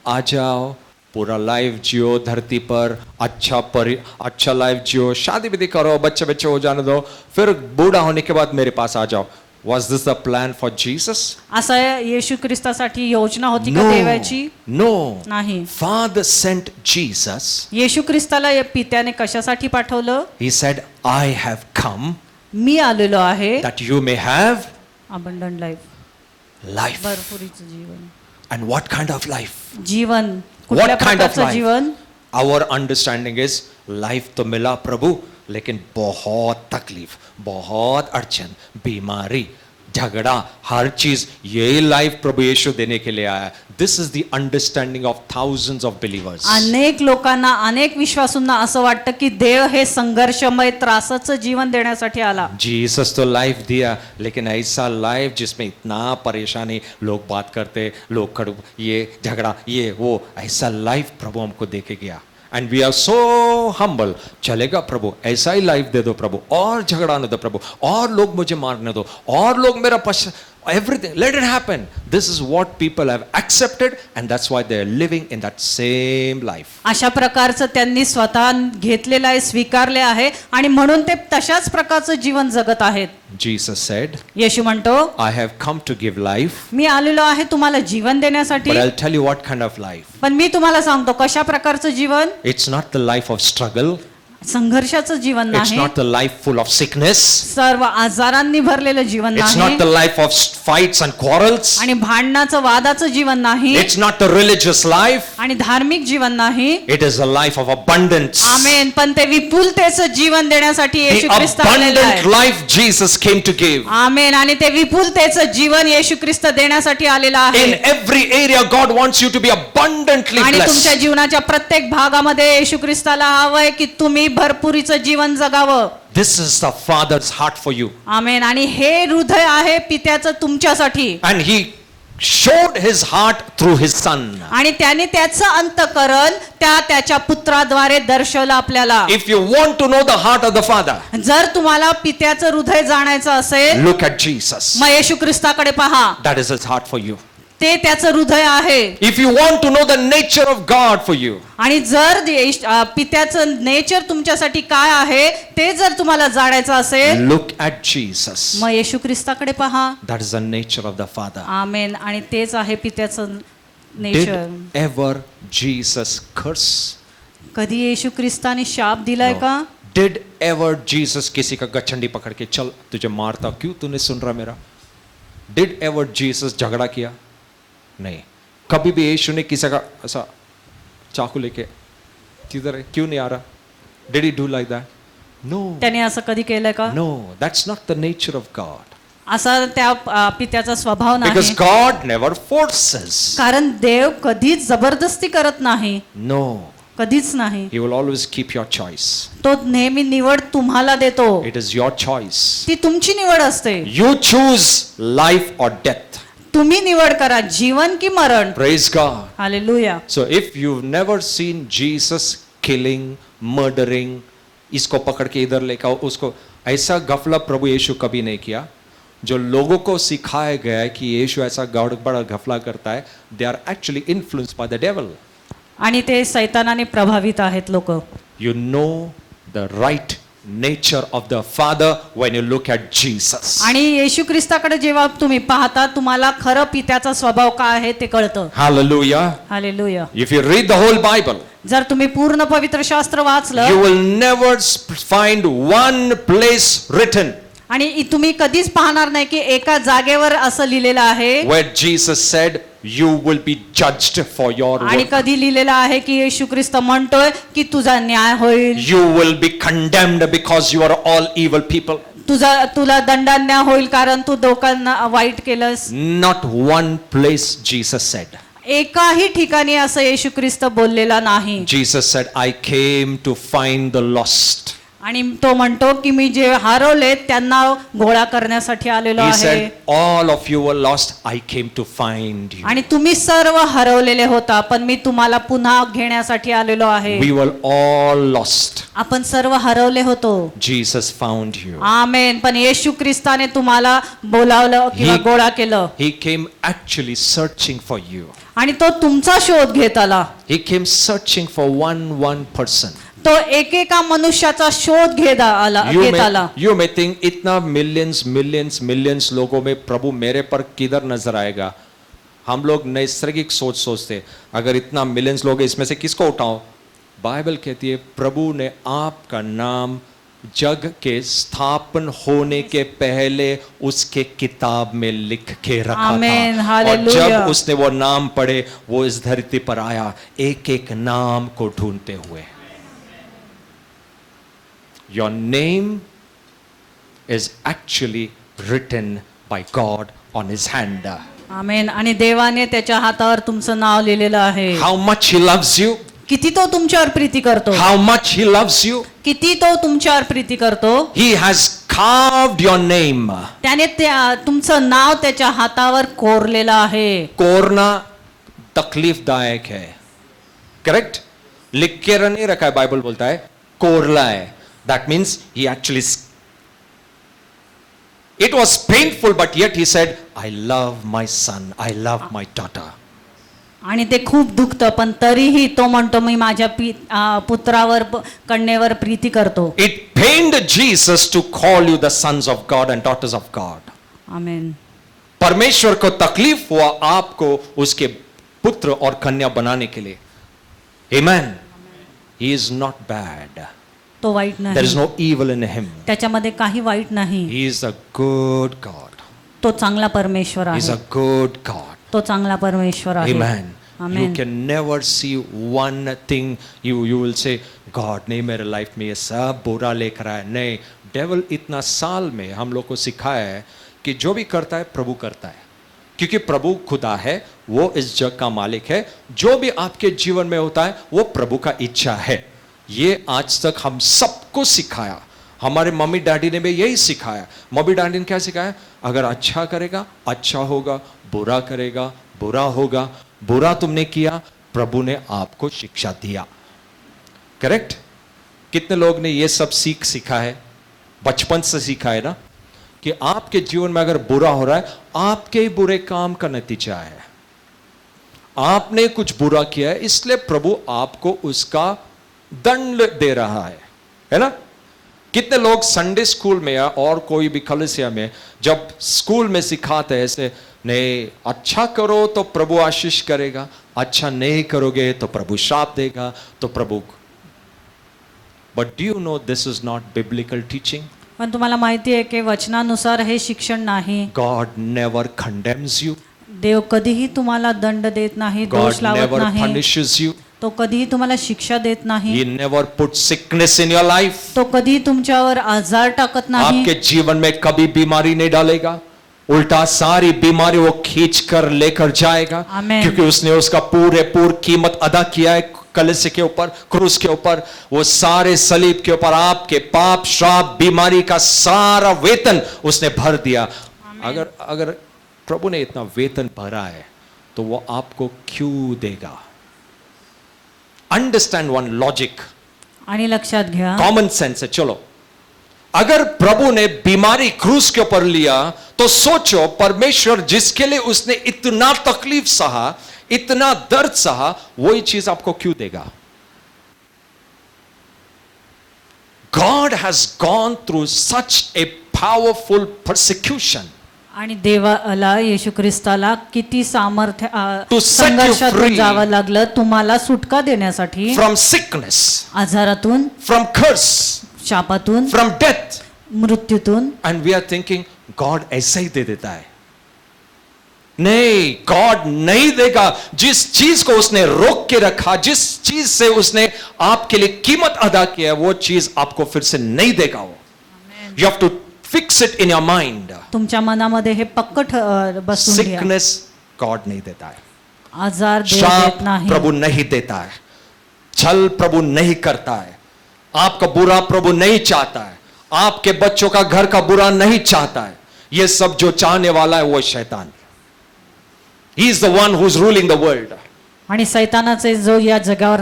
आ जाओ पूरा लाइफ जियो धरती पर अच्छा लाइफ जियो शादी विधि करो बच्चे बच्चे हो जाने दो फिर बूढ़ा होने के बाद मेरे पास आ जाओ. Was this the plan for Jesus? असं येशू ख्रिस्तासाठी योजना होती का देवाची? No. नाही. Father sent Jesus. येशू ख्रिस्ताला या पित्याने कशासाठी पाठवलं? He said, I have come मी आलेलो आहे that you may have abundant life, life. भरपुरीचं जीवन. And what kind of life? जीवन कुठल्या What kind of प्रकारचं life? Jeevan? Our understanding is life तो मिला प्रभु लेकिन बहुत तकलीफ, बहुत अड़चन, बीमारी, झगड़ा, हर चीज यही लाइफ प्रभु यीशु देने के लिए आया. This is the understanding of thousands of believers. अनेक लोकांना अनेक विश्वासूंना असं वाटतं की देव हे संघर्षमय त्रासाचं जीवन देण्यासाठी आला. जीसस तो लाइफ दिया लेकिन ऐसा लाइफ जिसमें इतना परेशानी, लोग बात करते, लोग खड़ू, ये झगड़ा, ये वो, ऐसा लाइफ प्रभु हमको दे के गया. And we are so humble. चलेगा प्रभु, ऐसा ही लाइफ दे दो प्रभु, और झगड़ा न दो प्रभु, और लोग मुझे मारने दो, और लोग मेरा everything, let it happen. This is what people have accepted and that's why they are living in that same life. अशा प्रकारचं त्यांनी स्वतः घेतलेलं आहे, स्वीकारले आहे आणि म्हणून ते तशाच प्रकारचं जीवन जगत आहेत. Jesus said, येशू म्हणतो I have come to give life, मी आलेलो आहे तुम्हाला जीवन देण्यासाठी. but I'll tell you what kind of life. पण मी तुम्हाला सांगतो कशा प्रकारचं जीवन. It's not the life of struggle. संघर्षाचं Jeevan It's नाही. not the life full of sickness. सर्व आजारांनी भरलेलं जीवन It's नाही. not the life of fights and quarrels. आणि भांडणाचं वादाचं जीवन नाही. It's not the religious life. आणि धार्मिक जीवन नाही. It is a life of abundance. आमेन. पण ते विपुलतेचं जीवन देण्यासाठी येशू The ख्रिस्त आलेला abundant आहे. life Jesus came to give. आमेन. आणि ते विपुलतेचं जीवन येशू ख्रिस्त देण्यासाठी आलेला आहे. In every area, God wants you to be abundantly आणि तुमच्या blessed. जीवनाच्या प्रत्येक भागामध्ये येशू ख्रिस्ताला हवंय की तुम्ही भरपुरीचं जीवन जगावं. This is the Father's heart for you. आमेन. आणि हे हृदय आहे पित्याचं तुमच्यासाठी. And He showed His heart through His Son. आणि त्याने त्याचं अंतःकरण त्याच्या पुत्राद्वारे दर्शवलं आपल्याला. If you want to know the heart of the Father, जर तुम्हाला पित्याचं हृदय जाणायचं असेल look at Jesus. मग येशू ख्रिस्ताकडे पहा. That is His heart for you. ते त्याचं हृदय आहे. If you want to know the nature of God for you, आणि जर पित्याचं नेचर तुमच्यासाठी काय आहे ते जर तुम्हाला जाणायचं असेल look at Jesus. मग येशू ख्रिस्ताकडे पहा. That is the nature of the Father. आमेन. आणि तेच आहे पित्याचं nature. Did ever Jesus curse? कधी येशू ख्रिस्ताने शाप दिलाय No. का? Did ever Jesus किसी का गचंडी पकड़ के चल तुझे मारता क्यों तूने सुन रहा मेरा? Did ever Jesus झगड़ा किया? नहीं. कभी भी यीशु ने किसी का ऐसा चाकू लेके किधर है क्यों नहीं आ रहा? Did he do like that? No. त्याने असं कधी केलंय का? No, that's not the nature of God. असा त्या पित्याचा स्वभाव Because नाही. God never forces. कारण देव कधीच जबरदस्ती करत नाही. No. कधीच नाही. He will always keep your choice. तो नेहमी निवड तुम्हाला देतो. It is your choice. ती तुमची निवड असते. You choose life or death. तुम्ही निवड करा जीवन की मरण. Praise God. Hallelujah. So if you've never seen Jesus killing, murdering, इसको पकड़ के इधर लेकर उसको, ऐसा गफला प्रभु यीशु कभी नहीं किया. जो लोगों को सिखाया गया है कि यीशु ऐसा गड़बड़ घपला करता है, they are actually influenced by the devil. आणि ते सैतानाने प्रभावित आहेत लोक. You know the right nature of the Father when you look at Jesus. आणि येशू ख्रिस्ताकडे जेव्हा तुम्ही पाहता तुम्हाला खरं पित्याचा स्वभाव काय आहे ते कळतं. Hallelujah. Hallelujah. If you read the whole Bible, जर तुम्ही पूर्ण पवित्र शास्त्र you वाचलं will never find one place written आणि तुम्ही कधीच पाहणार नाही की एका जागेवर असं लिहिलेलं आहे where Jesus said, you will be judged for your आणि work. कधी लिहिलेलं आहे की येशू ख्रिस्त म्हणतोय की तुझा न्याय होईल, You will be condemned because you are all evil people. तुला दंडान्याय होईल कारण तू लोकांना वाईट केलंस. Not one place Jesus said. एकाही ठिकाणी असं येशू ख्रिस्त बोललेला नाही. Jesus said, I came to find the lost. आणि तो म्हणतो की मी जे हरवले त्यांना गोळा करण्यासाठी आलेलो He आहे. said, all of you were lost. I came to find you. आणि तुम्ही सर्व हरवलेले होता पण मी तुम्हाला पुन्हा घेण्यासाठी आलेलो आहे. We were all lost. आपण सर्व हरवले होतो. Jesus found you. आमेन. पण येशू ख्रिस्ताने तुम्हाला बोलावलं किंवा He- गोळा केलं He came actually searching for you. आणि तो तुमचा शोध घेत आला. He came searching for one person. तो एकेका मनुष्याचा शोध घेत आला. You may think इतना millions लोगों में प्रभु मेरे पर किधर नजर आएगा. हम लोग नैसर्गिक सोच सोचते, अगर इतना मिलियंस लोग हैं, इसमें से किसको उठाओ. बाइबल कहती है प्रभु ने आपका नाम जग के स्थापन होने के पहले उसके किताब में लिख के रखा आमीन, था. और हालेलुया. जब उसने वो नाम पढ़े वो इस धरती पर आया एक एक नाम को ढूंढते हुए. Your name is actually written by God on his hand. आमेन. आणि देवाने त्याच्या हातावर तुमचं नाव लिहिलेलं आहे. How much he loves you. किती तो तुमच्यावर प्रीती करतो. How much he loves you. किती तो तुमच्यावर प्रीती करतो. He has carved your name. त्याने तुमचं नाव त्याच्या हातावर कोरलेलं आहे. कोरना तकलीफदायक है. करेक्ट. लिख के नहीं रखा है, बाइबल बोलता है कोरला है. That means he actually, it was painful, but yet he said, I love my son, I love my daughter. आणि ते खूप दुखतं पण तरीही तो म्हणतो मी माझ्या पुत्रावर कन्येवर प्रीती करतो. It pained Jesus to call you the sons of God and daughters of God. आमेन. परमेश्वर को तकलीफ हुआ आपको उसके पुत्र और कन्या बनाने के लिए. Amen. He is not bad. तो वाईट There is नाही. no evil in him. त्याच्यामध्ये काही वाईट नाही. He is a good God. तो चांगला परमेश्वर He is आहे. a good God. तो चांगला परमेश्वर आहे. Amen. You amen. can never see one thing. You will say, God नहीं मेरे लाइफ में ये सब बुरा लेकर आया. नहीं, डेविल इतना साल में हम लोग को सिखाया है कि जो भी करता है प्रभु करता है, क्योंकि प्रभु खुदा है, वो इस जग का मालिक है. जो भी आपके जीवन में होता है वो प्रभु का इच्छा है. ये आज तक हम सबको सिखाया. हमारे मम्मी डैडी ने भी यही सिखाया. मम्मी डैडी ने क्या सिखाया? अगर अच्छा करेगा अच्छा होगा, बुरा करेगा बुरा होगा. बुरा तुमने किया प्रभु ने आपको शिक्षा दिया. करेक्ट. कितने लोग ने ये सब सीखा है, बचपन से सीखा है ना, कि आपके जीवन में अगर बुरा हो रहा है आपके ही बुरे काम का नतीजा है. आपने कुछ बुरा किया है इसलिए प्रभु आपको उसका दंड दे रहा है ना. कितने लोग संडे स्कूल में या और कोई भी कलीसिया में जब स्कूल में सिखाते हैं ऐसे, नहीं अच्छा करो तो प्रभु आशीष करेगा, अच्छा नहीं करोगे तो प्रभु श्राप देगा. तो प्रभु, but do you know this is not biblical teaching. पण तुम्हाला माहिती आहे की वचनानुसार हे शिक्षण नाही. God never condemns you. देव कधीही तुम्हाला दंड देत नाही, गॉड दोष लावत नेवर नाही. Punishes you. तो कधीही तुम्हाला शिक्षा देत नाही. He never put sickness in your life. तो कधी तुमच्यावर आजार टाकत नाही. आपके जीवन में कभी बीमारी नहीं डालेगा, उल्टा सारी बीमारी वो खींच कर लेकर जाएगा. आमीन. क्योंकि उसने उसका पूरी कीमत अदा किया है कलश के ऊपर, क्रूस के ऊपर. वो सारे सलीब के ऊपर आपके पाप श्राप बीमारी का सारा वेतन उसने भर दिया. अगर प्रभु ने इतना वेतन भरा है तो वो आपको क्यों देगा. Understand one logic. आणि लक्षात घ्या कॉमन सेंस है. चलो, अगर प्रभु ने बीमारी क्रूस के ऊपर लिया तो सोचो परमेश्वर जिसके लिए उसने इतना तकलीफ सहा, इतना दर्द सहा, वही चीज आपको क्यों देगा? God has gone through such a powerful persecution आणि देवाला येशू ख्रिस्ताला किती सामर्थ्य To set you संघर्षातून free. जावं लागलं तुम्हाला सुटका देण्यासाठी, from sickness, आजारातून, from curse, शापातून, from death. मृत्यूतून. And we are thinking, God ऐसा ही दे देता है. नहीं, गॉड नहीं देगा. जिस चीज को उसने रोक के रखा, जिस चीज से उसने आपके लिए कीमत अदा किया, वो चीज आपको फिर से नहीं देगा. वो you have to fix it in your mind. तुमच्या मनामध्ये हे पक्क बसून घ्या. सिकनेस गॉड नहीं देता है. आजार देव शाप देत नाही. प्रभु नहीं देता है. छल प्रभु नहीं करता है. आपका बुरा प्रभु नहीं चाहता है. आपके बच्चों का घर का बुरा नहीं चाहता है. ये सब जो चाहने वाला है वो शैतान. He is the one who is ruling the world. आणि सैतानाचे जो या जगावर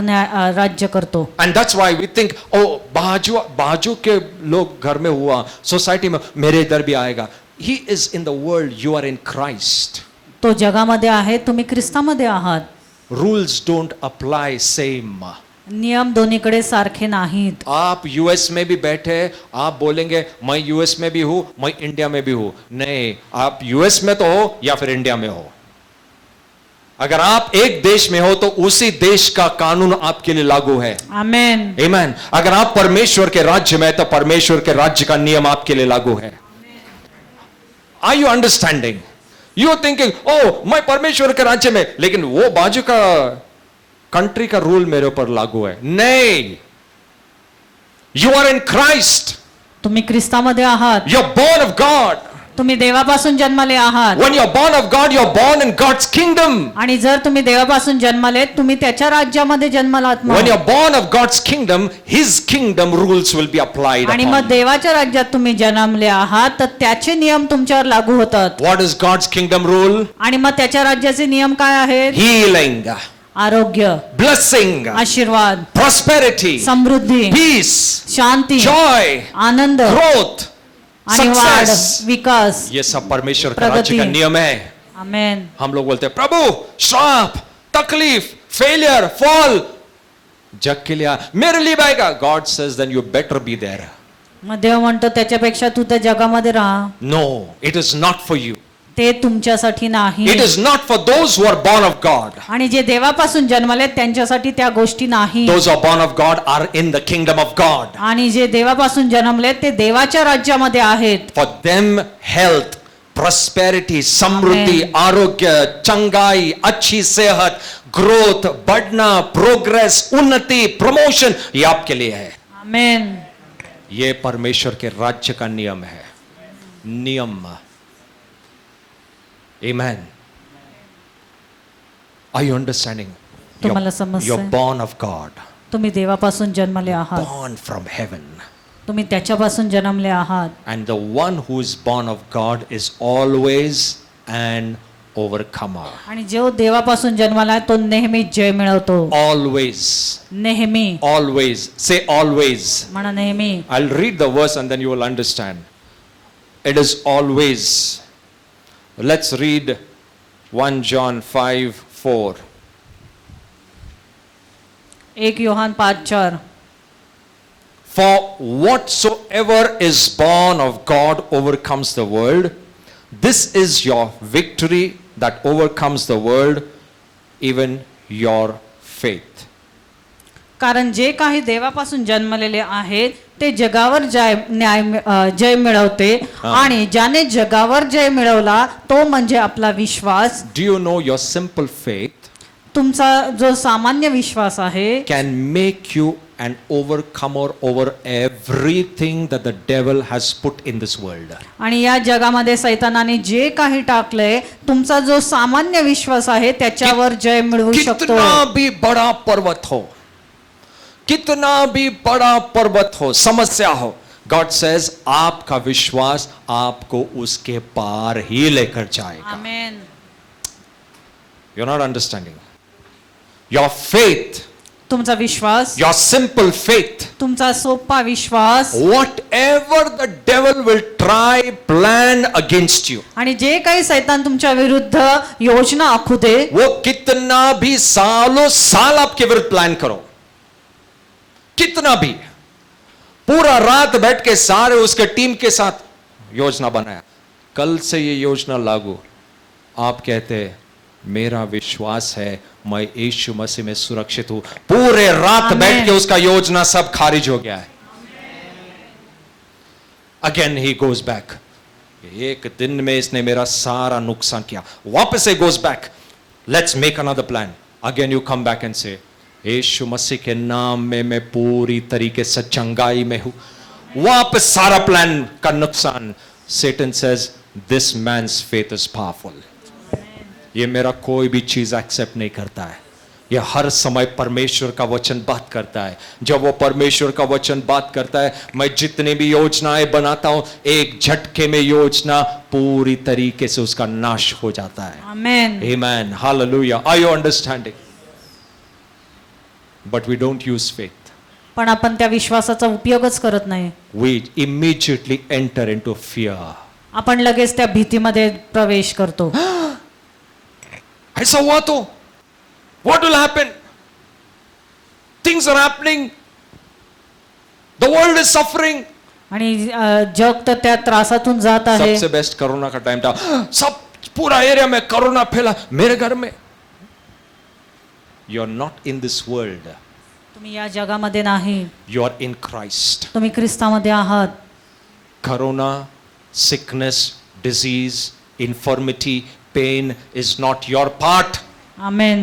राज्य करतो. And that's why we think, oh, बाजू के लोग घर में हुआ, सोसाइटी में, मेरे इधर भी आएगा. He is in the world, you are in Christ. तो जगामध्ये आहे, तुम्ही ख्रिस्तामध्ये आहात. Rules don't apply same. नियम दोन्हीकडे सारखे नाहीत. आप यूएस में भी बैठे, आप बोलेंगे मैं यूएस में भी हूं, मैं इंडिया में भी हूं. नहीं, आप यूएस में तो हो या फिर इंडिया में हो. अगर आप एक देश में हो तो उसी देश का कानून आपके लिए लागू है. आमेन. आमेन. अगर आप परमेश्वर के राज्य में तो परमेश्वर के राज्य का नियम आपके लिए लागू है. Are you understanding? You are thinking, oh मैं परमेश्वर के राज्य में, लेकिन वो बाजू का कंट्री का रूल मेरे ऊपर लागू है. नहीं, यू आर इन क्राइस्ट. तुम्ही ख्रिस्तामध्ये आहात. You are born of God. तुम्ही देवापासून जन्मले आहात. When you are born of God, you are born in God's kingdom. आणि जर तुम्ही देवापासून जन्मले, तुम्ही त्याच्या राज्यामध्ये जन्मलात. When you are born of God's kingdom, His kingdom rules will be applied आणि upon मग you. देवाच्या राज्यात तुम्ही जन्मले आहात तर त्याचे नियम तुमच्यावर लागू होतात. What is God's kingdom rule? आणि मग त्याच्या राज्याचे नियम काय आहेत? Healing, आरोग्य, blessing, आशीर्वाद, prosperity, समृद्धी, peace, शांती, joy, आनंद growth, आणि वाढ, success. विकास. ये सब परमेश्वर का प्रगति. राज्य का नियम है. आमेन. हम लोग बोलते हैं प्रभु श्राप, तकलीफ, फेलियर, फॉल जग के लिए मेरे लिए आएगा. God says then you better be there. मग देव म्हणतो त्याच्यापेक्षा तू त्या जगामध्ये राहा. No, it is not for you. ते तुमच्यासाठी नाही. It is not for those who are born of God. आणि जे देवापासून जन्मले त्यांच्यासाठी त्या गोष्टी नाही. Those who are born of God are in the kingdom of God. आणि जे देवापासून जन्मले ते देवाच्या राज्यामध्ये आहेत. For them health, prosperity, समृद्धि, आरोग्य, चंगाई, अच्छी सेहत, ग्रोथ, बढ़ना, प्रोग्रेस, उन्नति, प्रमोशन, ये आपके लिए है. आमेन. ये परमेश्वर के राज्य का नियम है. नियम. Amen. Are you understanding? तुम्हाला समजतंय? You're born of God. तुम्ही देवापासून जन्मले आहात. Born from heaven. तुम्ही त्याच्यापासून जन्मले आहात. And the one who is born of God is always an overcomer. आणि जो देवापासून जन्मला तो नेहमी जय मिळवतो. Always. नेहमी. Always. Say always. म्हणा नेहमी. I'll read the verse and then you will understand. It is always. Let's read 1 John 5:4. 1 Yohan 5:4. For whatsoever is born of God overcomes the world. This is your victory that overcomes the world, even your faith. कारण जे काही देवापासून जन्मलेले आहेत ते जगावर जय मिळवते. आणि ज्याने जगावर जय मिळवला तो म्हणजे आपला विश्वास. Do you know your simple faith तुमचा जो सामान्य विश्वास आहे can make you an overcomer over everything that the devil has put in this world. आणि या जगामध्ये सैतानाने जे काही टाकलंय, तुमचा जो सामान्य विश्वास आहे त्याच्यावर जय मिळवू शकतो. कितना भी बड़ा पर्वत हो, कितना भी बड़ा पर्वत हो, समस्या हो, गॉड सेज आपका विश्वास आपको उसके पार ही लेकर जाएगा. Amen. You are not understanding. Your faith तुमचा विश्वास, your simple faith, तुमचा सोपा विश्वास, whatever the devil will try, plan against you, आणि जे काही शैतान तुमच्या विरुद्ध योजना आखू दे, वो कितना भी सालों साल आपके विरुद्ध प्लान करो, कितना भी, पूरा रात बैठ के सारे उसके टीम के साथ योजना बनाया, कल से ये योजना लागू, आप कहते हैं मेरा विश्वास है मैं यीशु मसीह में सुरक्षित हूं, पूरे रात आमीन। बैठ के उसका योजना सब खारिज हो गया है। अगेन ही गोज बैक, एक दिन में इसने मेरा सारा नुकसान किया, वापस से goes back, let's make another plan, again you come back and से यीशु मसीह के नाम में मैं पूरी तरीके से चंगाई में हूं, वापस सारा प्लान का नुकसान। Satan says this man's faith is powerful, ये मेरा कोई भी चीज एक्सेप्ट नहीं करता है, ये हर समय परमेश्वर का वचन बात करता है, जब वो परमेश्वर का वचन बात करता है, मैं जितनी भी योजनाएं बनाता हूं एक झटके में योजना पूरी तरीके से उसका नाश हो जाता है। आमेन, Amen, hallelujah, are you understanding? But we don't use faith, पण आपण त्या विश्वासाचा उपयोगच करत नाही, we immediately enter into fear. आपण लगेच त्या भीतीमध्ये प्रवेश करतो। ऐसा हुआ तो what will happen? Things are happening, the world is suffering. आणि जग तर त्या त्रासातून जात आहे। सबसे बेस्ट कोरोना का टाइम था, सब पूरा एरिया में कोरोना फैला, मेरे घर में। You are not in this world, तुम्ही या जगामध्ये नाही, you are in Christ. तुम्ही ख्रिस्तामध्ये आहात। Corona, sickness, disease, infirmity, pain is not your part. Amen,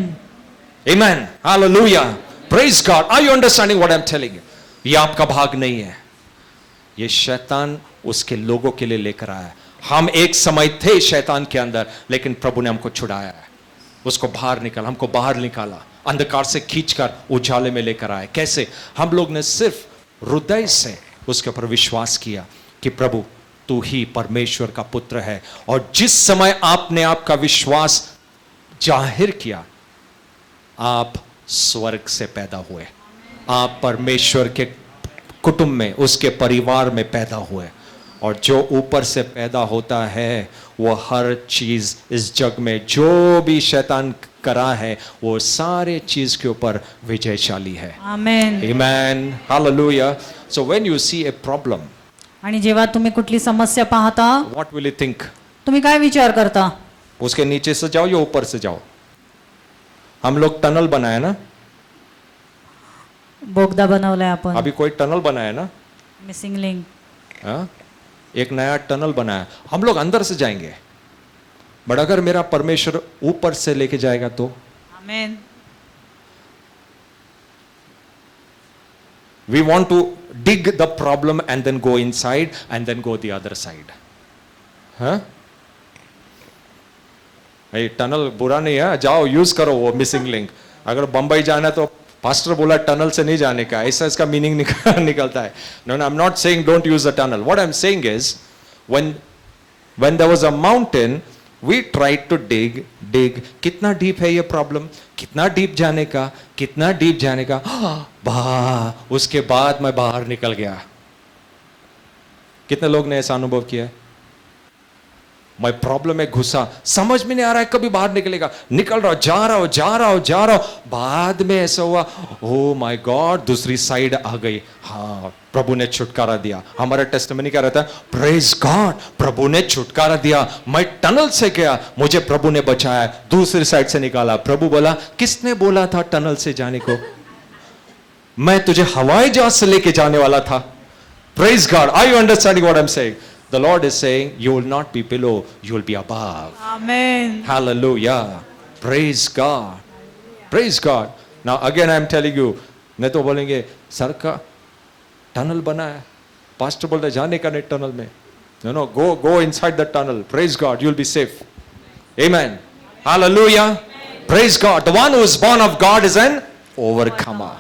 Amen. Hallelujah. Praise God. Are you understanding what I'm telling you? ये आपका भाग नहीं है, ये शैतान उसके लोगों के लिए लेकर आया है। हम एक समय थे शैतान के अंदर, लेकिन प्रभु ने हमको छुड़ाया है, उसको बाहर निकाला, हमको बाहर निकाला, अंधकार से खींचकर उजाले में लेकर आए। कैसे? हम लोग ने सिर्फ हृदय से उसके ऊपर विश्वास किया कि प्रभु तू ही परमेश्वर का पुत्र है, और जिस समय आपने आपका विश्वास जाहिर किया, आप स्वर्ग से पैदा हुए, आप परमेश्वर के कुटुंब में, उसके परिवार में पैदा हुए, और जो ऊपर से पैदा होता है वो हर चीज इस जग में जो भी शैतान करा है वो सारे चीज के ऊपर विजयशाली है। आमेन। Amen. Hallelujah. So when you see a problem, आणि जेव्हा तुम्ही कुठली समस्या पाहता, what will you think? तुम्ही काय विचार करता? उसके नीचे से जाओ या ऊपर से जाओ? हम लोग टनल बनाया ना, बोगदा बनवलाय आपण, अभी कोई टनल बनाया ना, मिसिंग लिंक। हाँ? एक नया टनल बनाया, हम लोग अंदर से जाएंगे, बट अगर मेरा परमेश्वर ऊपर से लेके जाएगा तो? आमेन। We want to dig the problem and then go inside and then go the other side. हाँ? ये टनल बुरा नहीं है, जाओ यूज करो वो मिसिंग लिंक। अगर बंबई जाना तो पास्टर बोला टनल से नहीं जाने का, ऐसा इसका मीनिंग निकलता है। No, no, I'm not saying don't use the tunnel. What I'm saying is when there was a mountain, we tried to dig. कितना डीप है ये प्रॉब्लम, कितना डीप जाने का, कितना डीप जाने का, उसके बाद मैं बाहर निकल गया। कितने लोग ने ऐसा अनुभव किया है? मैं प्रॉब्लम में घुसा, समझ में नहीं आ रहा है कभी बाहर निकलेगा, निकल रहा हूं, जा रहा हूं, बाद में ऐसा हुआ, ओ माय गॉड, दूसरी साइड आ गई। हाँ, प्रभु ने छुटकारा दिया। हमारा टेस्टिमनी क्या रहता है? प्रेज गॉड, प्रभु ने छुटकारा दिया, मैं टनल से गया, मुझे प्रभु ने बचाया, दूसरी साइड से निकाला। प्रभु बोला, किसने बोला था टनल से जाने को? मैं तुझे हवाई जहाज से लेके जाने वाला था। Praise God, are you understanding what I am saying? The Lord is saying, you will not be below, you will be above. Amen. Hallelujah. Praise God. Praise God. Now again I am telling you, नहीं तो बोलेंगे sir का tunnel बना है, pastor बोल रहे जाने का नहीं टनल में। No, go inside the tunnel. Praise God, you will be safe. Amen. Hallelujah. Praise God. The one who is born of God is an overcomer.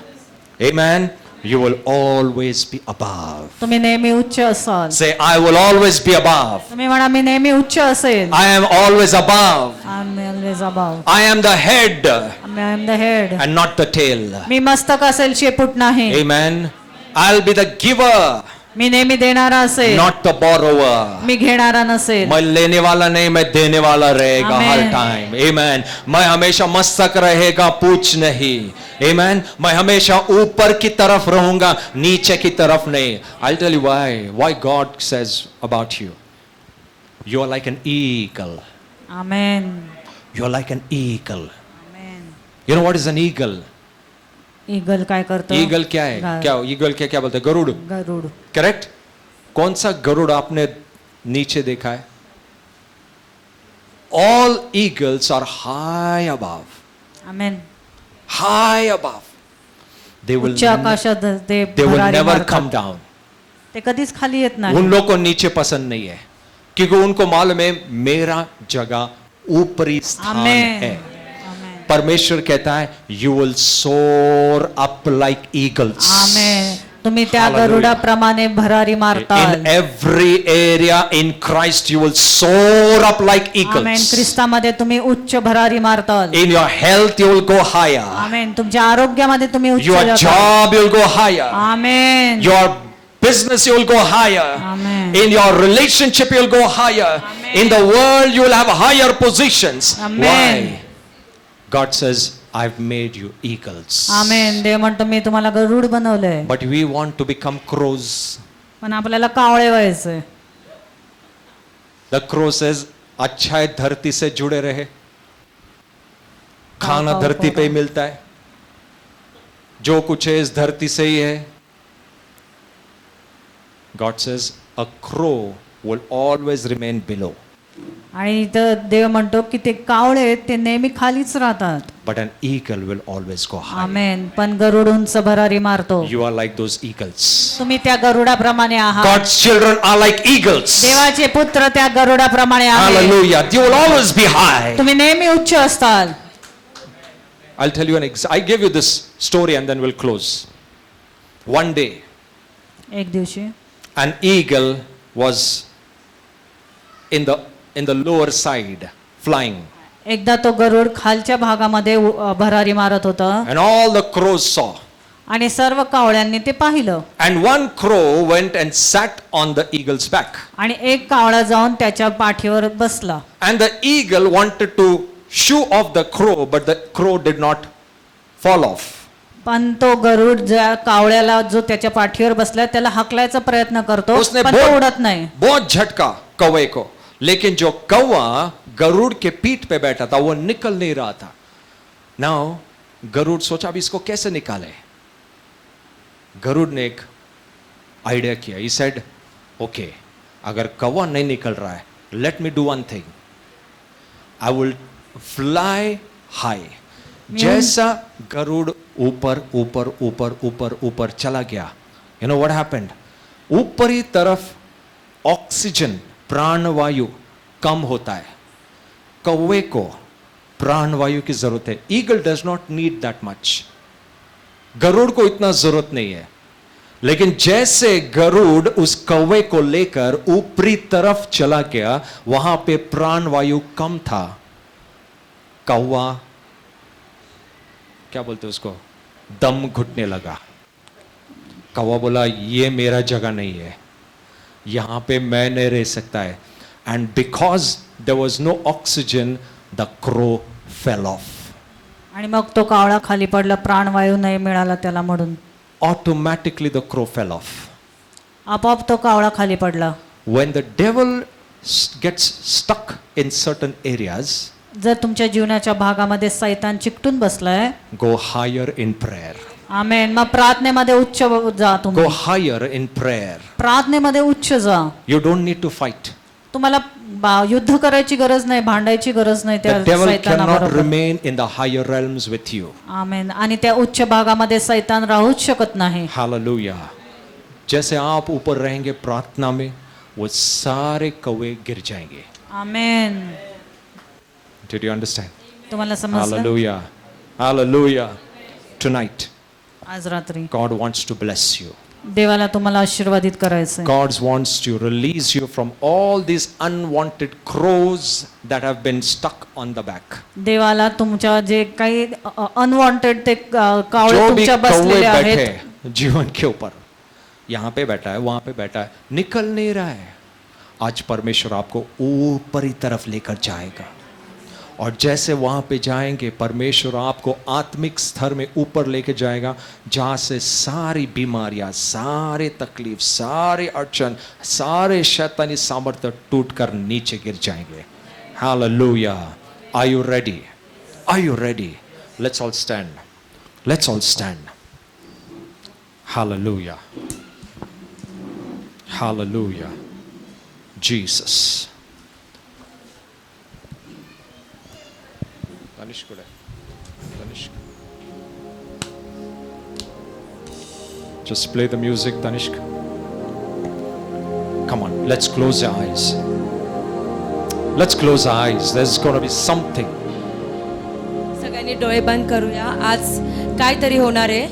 Amen. You will always be above. तुम्ही नेहमी उच्च असाल। Say, I will always be above. तुम्ही म्हणा, मी नेहमी उच्च असेल। I am always above. I'm always above. I am the head. I'm I am the head. and not the tail. मी मस्तक असेल, शेपूट नाही. Amen. I'll be the giver, मी नेहमी देणारा असेल, not the borrower. मी घेणारा नसेल. मैं लेने वाला नहीं, मैं देने वाला रहेगा Amen. हर टाइम. Amen. मैं हमेशा मस्तक रहेगा, पूछ नहीं. Amen. मैं हमेशा ऊपर की तरफ रहूंगा, नीचे की तरफ नहीं. I'll tell you why. Why God says about you. You are like an eagle. Amen. You are like an eagle. Amen. You know what is an eagle? Eagle काय करतो? ईगल क्या है? क्या ईगल क्या बोलते हैं? गरुड़. गरुड. करेक्ट. कौन सा गरुड़ आपने नीचे देखा है? All eagles are high above. Amen. High above. They will उच्च आकाशात ते they will भरारी never मारतात. come down. ते कधीच खाली येत नाही. उन लोग को नीचे पसंद नहीं है, क्योंकि उनको मालूम है मेरा जगह ऊपरी स्थान आमेन. है. आमेन. परमेश्वर कहता है you will soar up like eagles. आमेन. तुम्ही त्या Hallelujah. गरुडाप्रमाणे भरारी मारताल. In every area in Christ you will soar up like amen. eagles. ख्रिस्तामध्ये तुम्ही उच्च भरारी मारताल. In your health you will go higher. आमेन. तुमच्या आरोग्यामध्ये तुम्ही उच्च Your जाताल. job you will go higher. Amen. Your business you will go higher. Amen. In your relationship you will go higher. Amen. In the world you will have higher positions. Amen. Why? God says I've made you eagles. आमेन. देव म्हणतो मी तुम्हाला गरुड बनवलंय. But we want to become crows. पण आपल्याला कावळे व्हायचंय. The crow says अच्छा है धरती से जुड़े रहे, खाना खाओ, धरती पे ही खाओ। मिलता है, जो कुछ है इस धरती से ही है. God says a crow will always remain below, आणि इथं देव म्हणतो की ते कावळे आहेत, ते नेहमी खालीच राहतात. but an eagle will always go high. आमेन. पण गरुड उंच भरारी मारतो. You are like those eagles. तुम्ही त्या गरुडाप्रमाणे आहात. God's children are like eagles. देवाचे पुत्र त्या गरुडाप्रमाणे आहेत. Hallelujah. You will always be high. तुम्ही नेहमी उच्च असताल. I'll tell you I give you this story and then we'll close. One day, एक दिवशी an eagle was in the lower side flying, एकदा तो गरुड खालच्या भागामध्ये भरारी मारत होता and all the crows saw, आणि सर्व कावळ्यांनी ते पाहिलं. and one crow went and sat on the eagle's back, आणि एक कावळा जाऊन त्याच्या पाठीवर बसला. and the eagle wanted to shoo off the crow, but the crow did not fall off. पण तो गरुड ज्या कावळ्याला जो त्याच्या पाठीवर बसलाय त्याला हकलायचा प्रयत्न करतो, उसने पण तो उडत नाही. बहुत झटका कौवे को, लेकिन जो कौवा गरुड़ के पीठ पे बैठा था वो निकल नहीं रहा था. नाउ गरुड़ सोचा अब इसको कैसे निकाले. गरुड़ ने एक आइडिया किया. ही सेड ओके, अगर कौवा नहीं निकल रहा है, let me do one thing, I will fly high. जैसा गरुड़ ऊपर ऊपर ऊपर ऊपर ऊपर चला गया, यू नो व्हाट हैपेंड, ऊपरी तरफ ऑक्सीजन प्राणवायु कम होता है. कौवे को प्राणवायु की जरूरत है. Eagle does not need that much. गरुड़ को इतना जरूरत नहीं है. लेकिन जैसे गरुड़ उस कौवे को लेकर ऊपरी तरफ चला गया, वहां पे प्राणवायु कम था. कौवा क्या बोलते उसको, दम घुटने लगा. कौवा बोला ये मेरा जगह नहीं है, यहां पे मैं नहीं रह सकता है. And because there was no oxygen the crow fell off. आणि मग तो कावळा खाली पडला, प्राणवायू नाही मिळाला त्याला म्हणून. Automatically the crow fell of. आपोआप तो कावळा खाली पडला. When the devil gets stuck in certain areas, जर तुमच्या जीवनाच्या भागामध्ये सैतान चिकटून बसलाय, go higher in prayer. आमेन, मग प्रार्थनेमध्ये उच्च जा. तुम्ही Go higher in prayer. प्रार्थनेमध्ये उच्च जा. You don't need to fight. तुम्हाला युद्ध करायची गरज नाही, भांडायची गरज नाही त्या The devil cannot सैतानाबरोबर. remain in the higher realms with you. आमेन. आणि त्या उच्च भागामध्ये सैतान राहूच शकत नाही. Hallelujah. जैसे आप ऊपर रहेंगे प्रार्थना में, वो सारे कौवे गिर जाएंगे. आमेन. Did you understand? तुम्हाला समजलं? Hallelujah. Hallelujah. Tonight, आज रात्री God wants to bless you. देवाला तुम्हाला आशीर्वादित करायचंय. God wants to release you from all these unwanted crows that have been stuck on the back. देवाला तुमच्या जे काही अनवॉन्टेड ते कावळे जो भी तुमच्या कौवे बसलेले आहेत, बैठे जीवन के ऊपर, यहाँ पे बैठा है, वहां पे बैठा है, निकल नहीं रहा है, आज परमेश्वर आपको ऊपरी तरफ लेकर जाएगा. और जैसे वहां पे जाएंगे परमेश्वर आपको आत्मिक स्तर में ऊपर लेके जाएगा, जहां से सारी बीमारियां, सारे तकलीफ, सारे अड़चन, सारे शैतानी सामर्थ्य टूट कर नीचे गिर जाएंगे. Hallelujah. Are you ready? Are you ready? Let's all stand. Let's all stand. Hallelujah. Hallelujah. Jesus. Tanishk. Just play the music, Tanishk. Come on, let's close our eyes. Let's close our eyes. There's going to be something. सगळ्यांनी डोळे बंद करूया. आज काहीतरी होणार आहे.